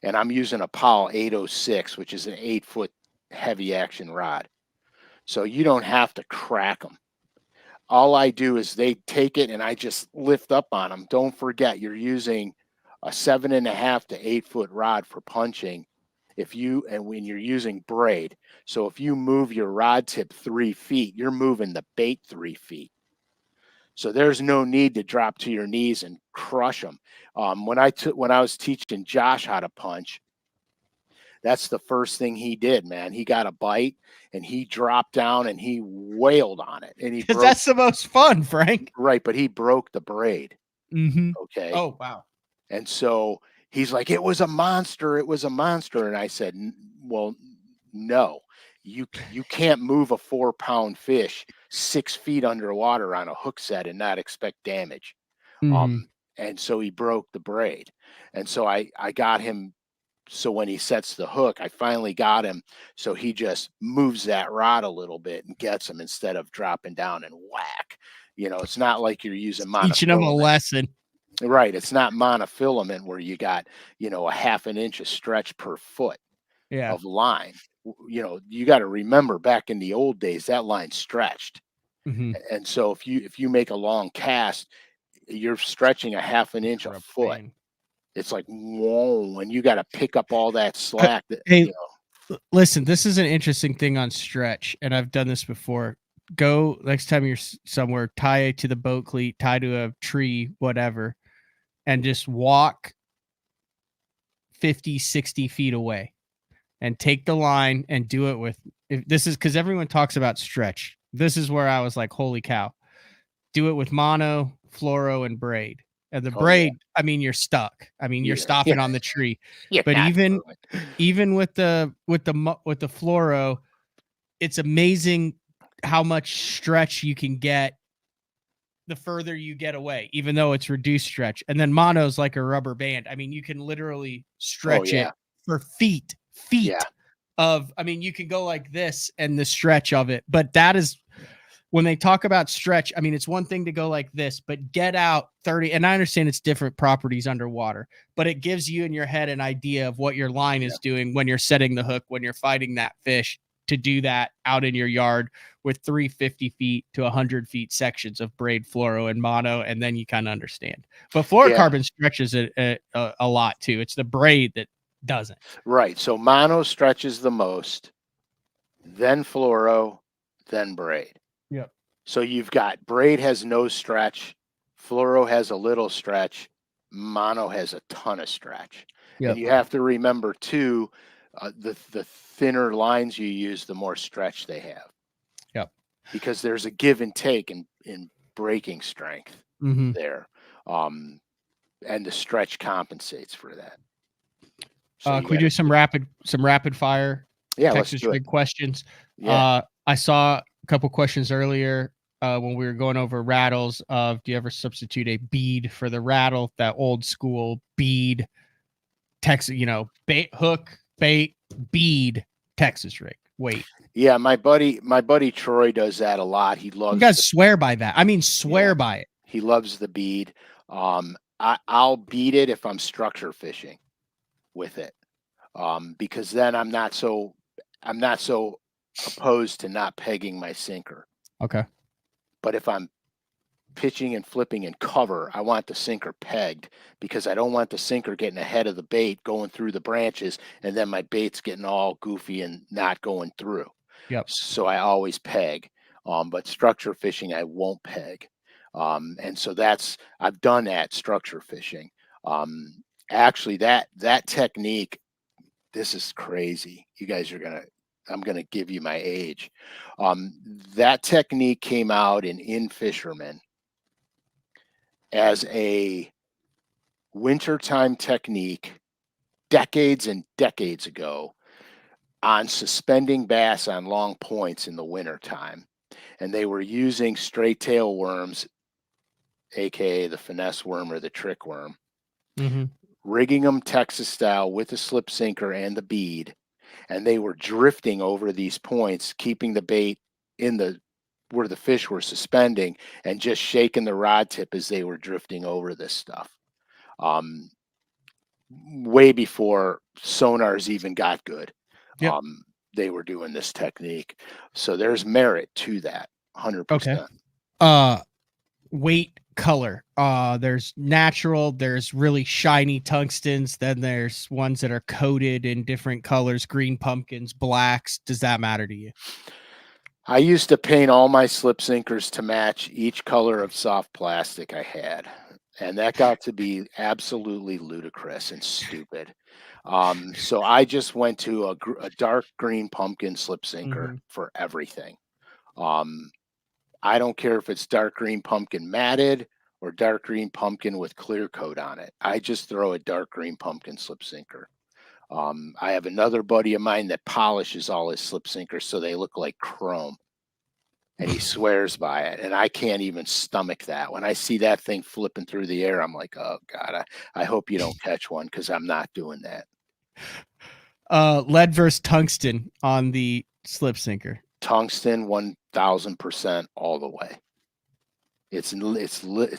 and I'm using a Powell 806, which is an 8-foot heavy action rod. So you don't have to crack them. All I do is they take it and I just lift up on them. Don't forget, you're using a 7.5 to 8-foot rod for punching. When you're using braid, so if you move your rod tip 3 feet, you're moving the bait 3 feet. So there's no need to drop to your knees and crush them. When I was teaching Josh how to punch, that's the first thing he did, man. He got a bite and he dropped down and he wailed on it. And that's the most fun, Frank. Right, but he broke the braid. Mm-hmm. Okay. Oh, wow. And so he's like, it was a monster. It was a monster. And I said, well, no, you can't move a 4-pound fish 6 feet underwater on a hook set and not expect damage. Mhm. Um, and so he broke the braid. And so I got him, so when he sets the hook, I finally got him so he just moves that rod a little bit and gets him instead of dropping down and whack. It's not like you're using Teaching them a monofilament. lesson. Right, it's not monofilament where you got, a half an inch of stretch per foot Yeah. of line. You got to remember back in the old days that line stretched. Mhm. And so if you make a long cast, you're stretching a half an inch a Rubber foot. band. It's like, whoa, and you got to pick up all that slack that, Hey, listen, this is an interesting thing on stretch, and I've done this before. Go next time you're somewhere, tie it to the boat cleat, tie to a tree, whatever, and just walk 50, 60 feet away and take the line and do it with. If this is because everyone talks about stretch. This is where I was like, holy cow. Do it with mono, fluoro, and braid. And the oh yeah, braid, I mean, you're stuck. I mean, you're yeah, yeah, stopping on the tree. you're But not even moving. even with the fluoro, it's amazing how much stretch you can get the further you get away, even though it's reduced stretch. And then mono's like a rubber band. I mean, you can literally Oh stretch yeah, it for feet yeah, of, I mean, you can go like this and the stretch of it. But that is when they talk about stretch, I mean, it's one thing to go like this, but get out 30. And I understand it's different properties underwater, but it gives you in your head an idea of what your line yeah, is doing when you're setting the hook, when you're fighting that fish, to do that out in your yard with 350 feet to 100 feet sections of braid, fluoro, and mono. And then you kind of understand. But yeah. fluorocarbon stretches it a lot too. It's the braid that doesn't. Right. So mono stretches the most, then fluoro, then braid. Yep. So you've got braid has no stretch, fluoro has a little stretch, mono has a ton of stretch. And Yep. you have to remember too, the thinner lines you use, the more stretch they have, Yep. because there's a give and take in breaking strength Mm-hmm. there, and the stretch compensates for that. So you Can we got to, do some rapid fire yeah, let's Texas do it. rig questions? Yeah. I saw a couple questions earlier when we were going over rattles. Of do you ever substitute a bead for the rattle? That old school bead Texas, bait, hook, bait, bead, Texas rig. Wait, Yeah, my buddy Troy does that a lot. He you loves guys the, swear by that. I mean, yeah, swear by it. he loves the bead. I'll beat it if I'm structure fishing with it. Because then I'm not so opposed to not pegging my sinker. Okay. But if I'm pitching and flipping in cover, I want the sinker pegged because I don't want the sinker getting ahead of the bait going through the branches and then my bait's getting all goofy and not going through. Yep. So I always peg. But structure fishing, I won't peg. And so I've done that structure fishing. Actually, that technique, this is crazy. You guys I'm gonna give you my age. That technique came out in fishermen as a wintertime technique decades and decades ago on suspending bass on long points in the wintertime. And they were using straight tail worms, aka the finesse worm or the trick worm, Mm-hmm. rigging them Texas style with the slip sinker and the bead. And they were drifting over these points, keeping the bait in the where the fish were suspending and just shaking the rod tip as they were drifting over this stuff. Um, Way before sonars even got good. Yep. They were doing this technique. So there's merit to that, Okay. 100%. Weight, color. There's natural, there's really shiny tungstens, then there's ones that are coated in different colors, green pumpkins, blacks. Does that matter to you? I used to paint all my slip sinkers to match each color of soft plastic I had. And that got to be absolutely ludicrous and stupid. So I just went to a dark green pumpkin slip sinker Mm-hmm. for everything. Um, I don't care if it's dark green pumpkin matted or dark green pumpkin with clear coat on it. I just throw a dark green pumpkin slip sinker. I have another buddy of mine that polishes all his slip sinkers so they look like chrome, and he swears by it. And I can't even stomach that. When I see that thing flipping through the air, I'm like, oh God, I hope you don't catch one, because I'm not doing that. Lead versus tungsten on the slip sinker. Tungsten 1000% all the way. It's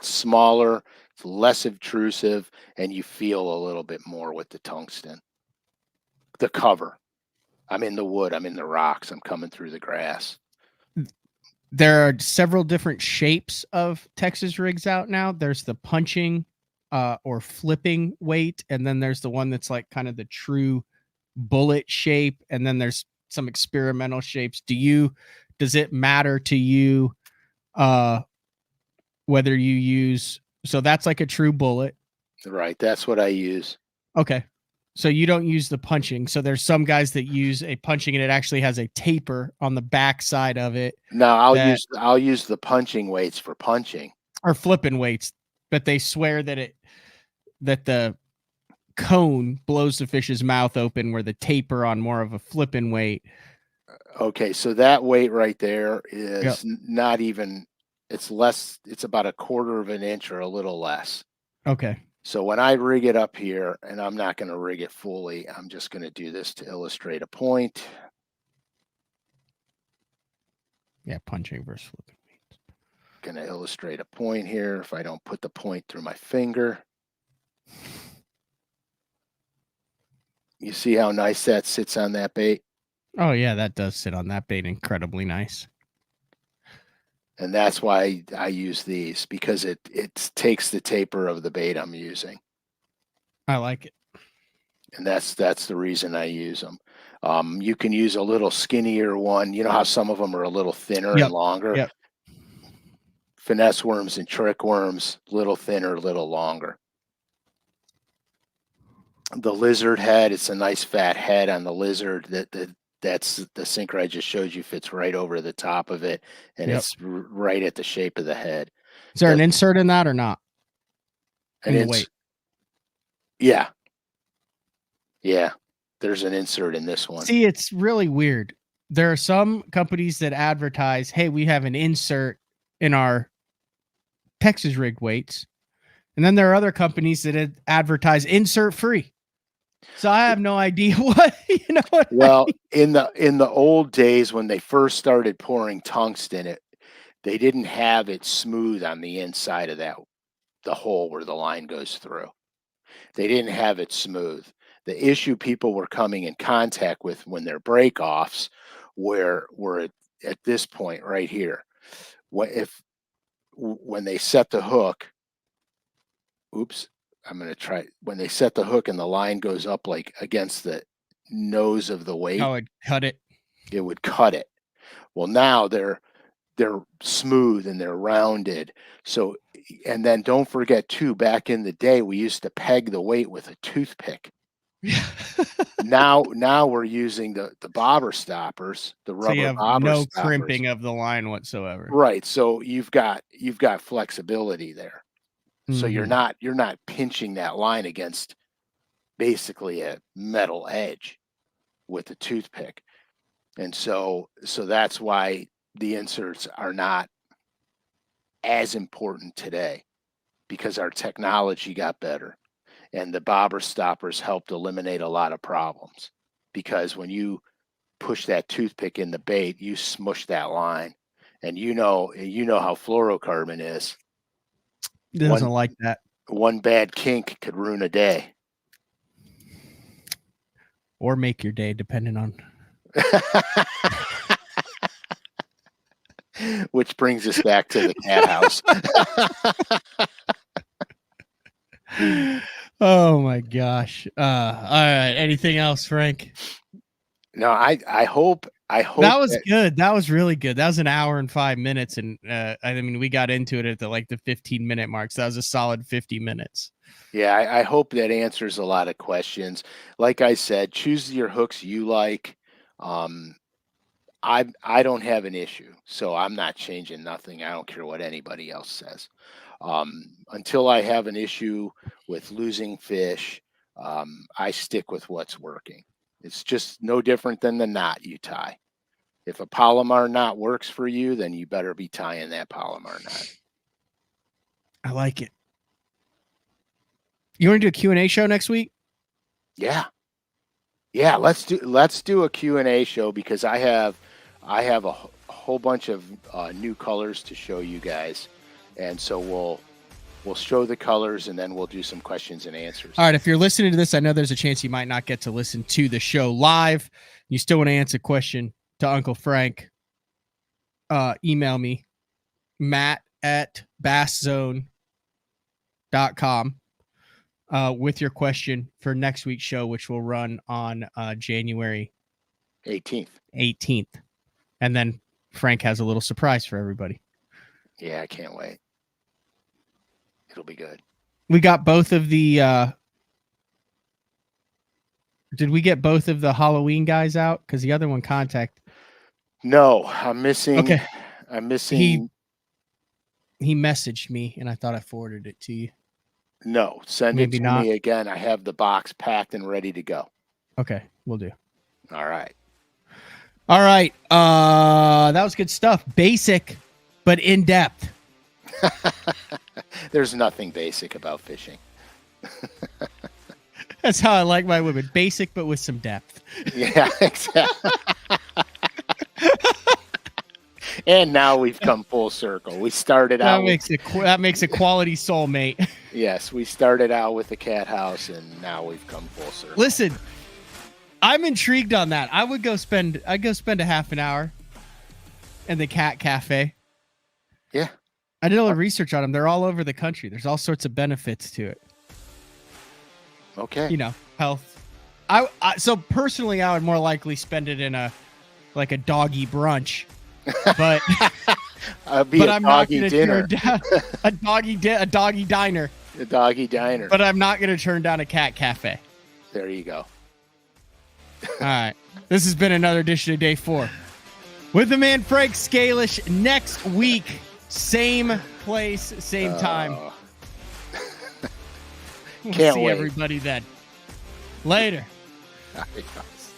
smaller, it's less obtrusive, and you feel a little bit more with the tungsten. The cover. I'm in the wood, I'm in the rocks, I'm coming through the grass. There are several different shapes of Texas rigs out now. There's the punching or flipping weight, and then there's the one that's like kind of the true bullet shape, and then there's some experimental shapes. Does it matter to you whether you use, so that's like a true bullet? Right, that's what I use. Okay. So you don't use the punching. So there's some guys that use a punching and it actually has a taper on the back side of it. No, I'll use the punching weights for punching. Or flipping weights, but they swear that the cone blows the fish's mouth open, where the taper on more of a flipping weight. Okay, so that weight right there is not even, it's less, it's about 1/4 of an inch or a little less. Okay. So when I rig it up here, and I'm not going to rig it fully, I'm just going to do this to illustrate a point. Yeah, punching versus flipping. Going to illustrate a point here. If I don't put the point through my finger. You see how nice that sits on that bait? Oh yeah, that does sit on that bait incredibly nice. And that's why I use these, because it takes the taper of the bait I'm using. I like it. And that's the reason I use them. You can use a little skinnier one. You know how some of them are a little thinner and longer? Yep. Finesse worms and trick worms, little thinner, little longer. The lizard head, it's a nice fat head on the lizard. That's the sinker I just showed you, fits right over the top of it, and it's right at the shape of the head. Is there an insert in that or not? In the weight? Yeah. Yeah. There's an insert in this one. See, it's really weird. There are some companies that advertise, hey, we have an insert in our Texas rig weights. And then there are other companies that advertise insert free. So I have no idea what, Well, I mean? in the old days when they first started pouring tungsten, they didn't have it smooth on the inside of the hole where the line goes through. They didn't have it smooth. The issue people were coming in contact with when their break-offs were at this point right here. When they set the hook, oops, I'm going to try, when they set the hook and the line goes up like against the nose of the weight. Oh, it'd cut it. It would cut it. Well, now they're smooth and they're rounded. So, and then don't forget too, back in the day, we used to peg the weight with a toothpick. now we're using the bobber stoppers, the rubber, so you have no crimping of the line whatsoever. Right. So you've got flexibility there. So you're not pinching that line against basically a metal edge with a toothpick. And so that's why the inserts are not as important today, because our technology got better and the bobber stoppers helped eliminate a lot of problems, because when you push that toothpick in the bait, you smush that line, and you know how fluorocarbon is. It doesn't like that. One bad kink could ruin a day. Or make your day, depending on. Which brings us back to the cat house. Oh my gosh. All right. Anything else, Frank? No, I hope that was good. That was really good. That was an hour and 5 minutes. And I mean, we got into it at the 15-minute mark. So that was a solid 50 minutes. Yeah, I hope that answers a lot of questions. Like I said, choose your hooks you like. I don't have an issue, so I'm not changing nothing. I don't care what anybody else says. Until I have an issue with losing fish I stick with what's working. It's just no different than the knot you tie. If a Palomar knot works for you, then you better be tying that Palomar knot. I like it. You want to do a Q&A show next week? Yeah. Yeah, let's do a Q&A show, because I have a whole bunch of new colors to show you guys. And so we'll show the colors, and then we'll do some questions and answers. All right, if you're listening to this, I know there's a chance you might not get to listen to the show live. You still want to answer a question to Uncle Frank, email me, matt@basszone.com, with your question for next week's show, which will run on January 18th. And then Frank has a little surprise for everybody. Yeah, I can't wait. It'll be good. We got both of the did we get both of the Halloween guys out? Because the other one No, I'm missing. Okay. I'm missing. He messaged me, and I thought I forwarded it to you. No, send it to me again. I have the box packed and ready to go. Okay, we'll do. All right. That was good stuff. Basic, but in depth. There's nothing basic about fishing. That's how I like my women. Basic, but with some depth. Yeah, exactly. And now we've come full circle. We started out. That makes a quality soulmate. Yes, we started out with the cat house, and now we've come full circle. Listen, I'm intrigued on that. I'd go spend a half an hour in the cat cafe. Yeah. I did a little research on them. They're all over the country. There's all sorts of benefits to it. Okay. Health. So personally, I would more likely spend it in a doggy brunch, but I'm not going to turn down a doggy diner. A doggy diner. But I'm not going to turn down a cat cafe. There you go. All right. This has been another edition of Day 4 with the man Frank Scalish. Next week, same place, same time. We'll Can't see wait. everybody then. Later. Adios.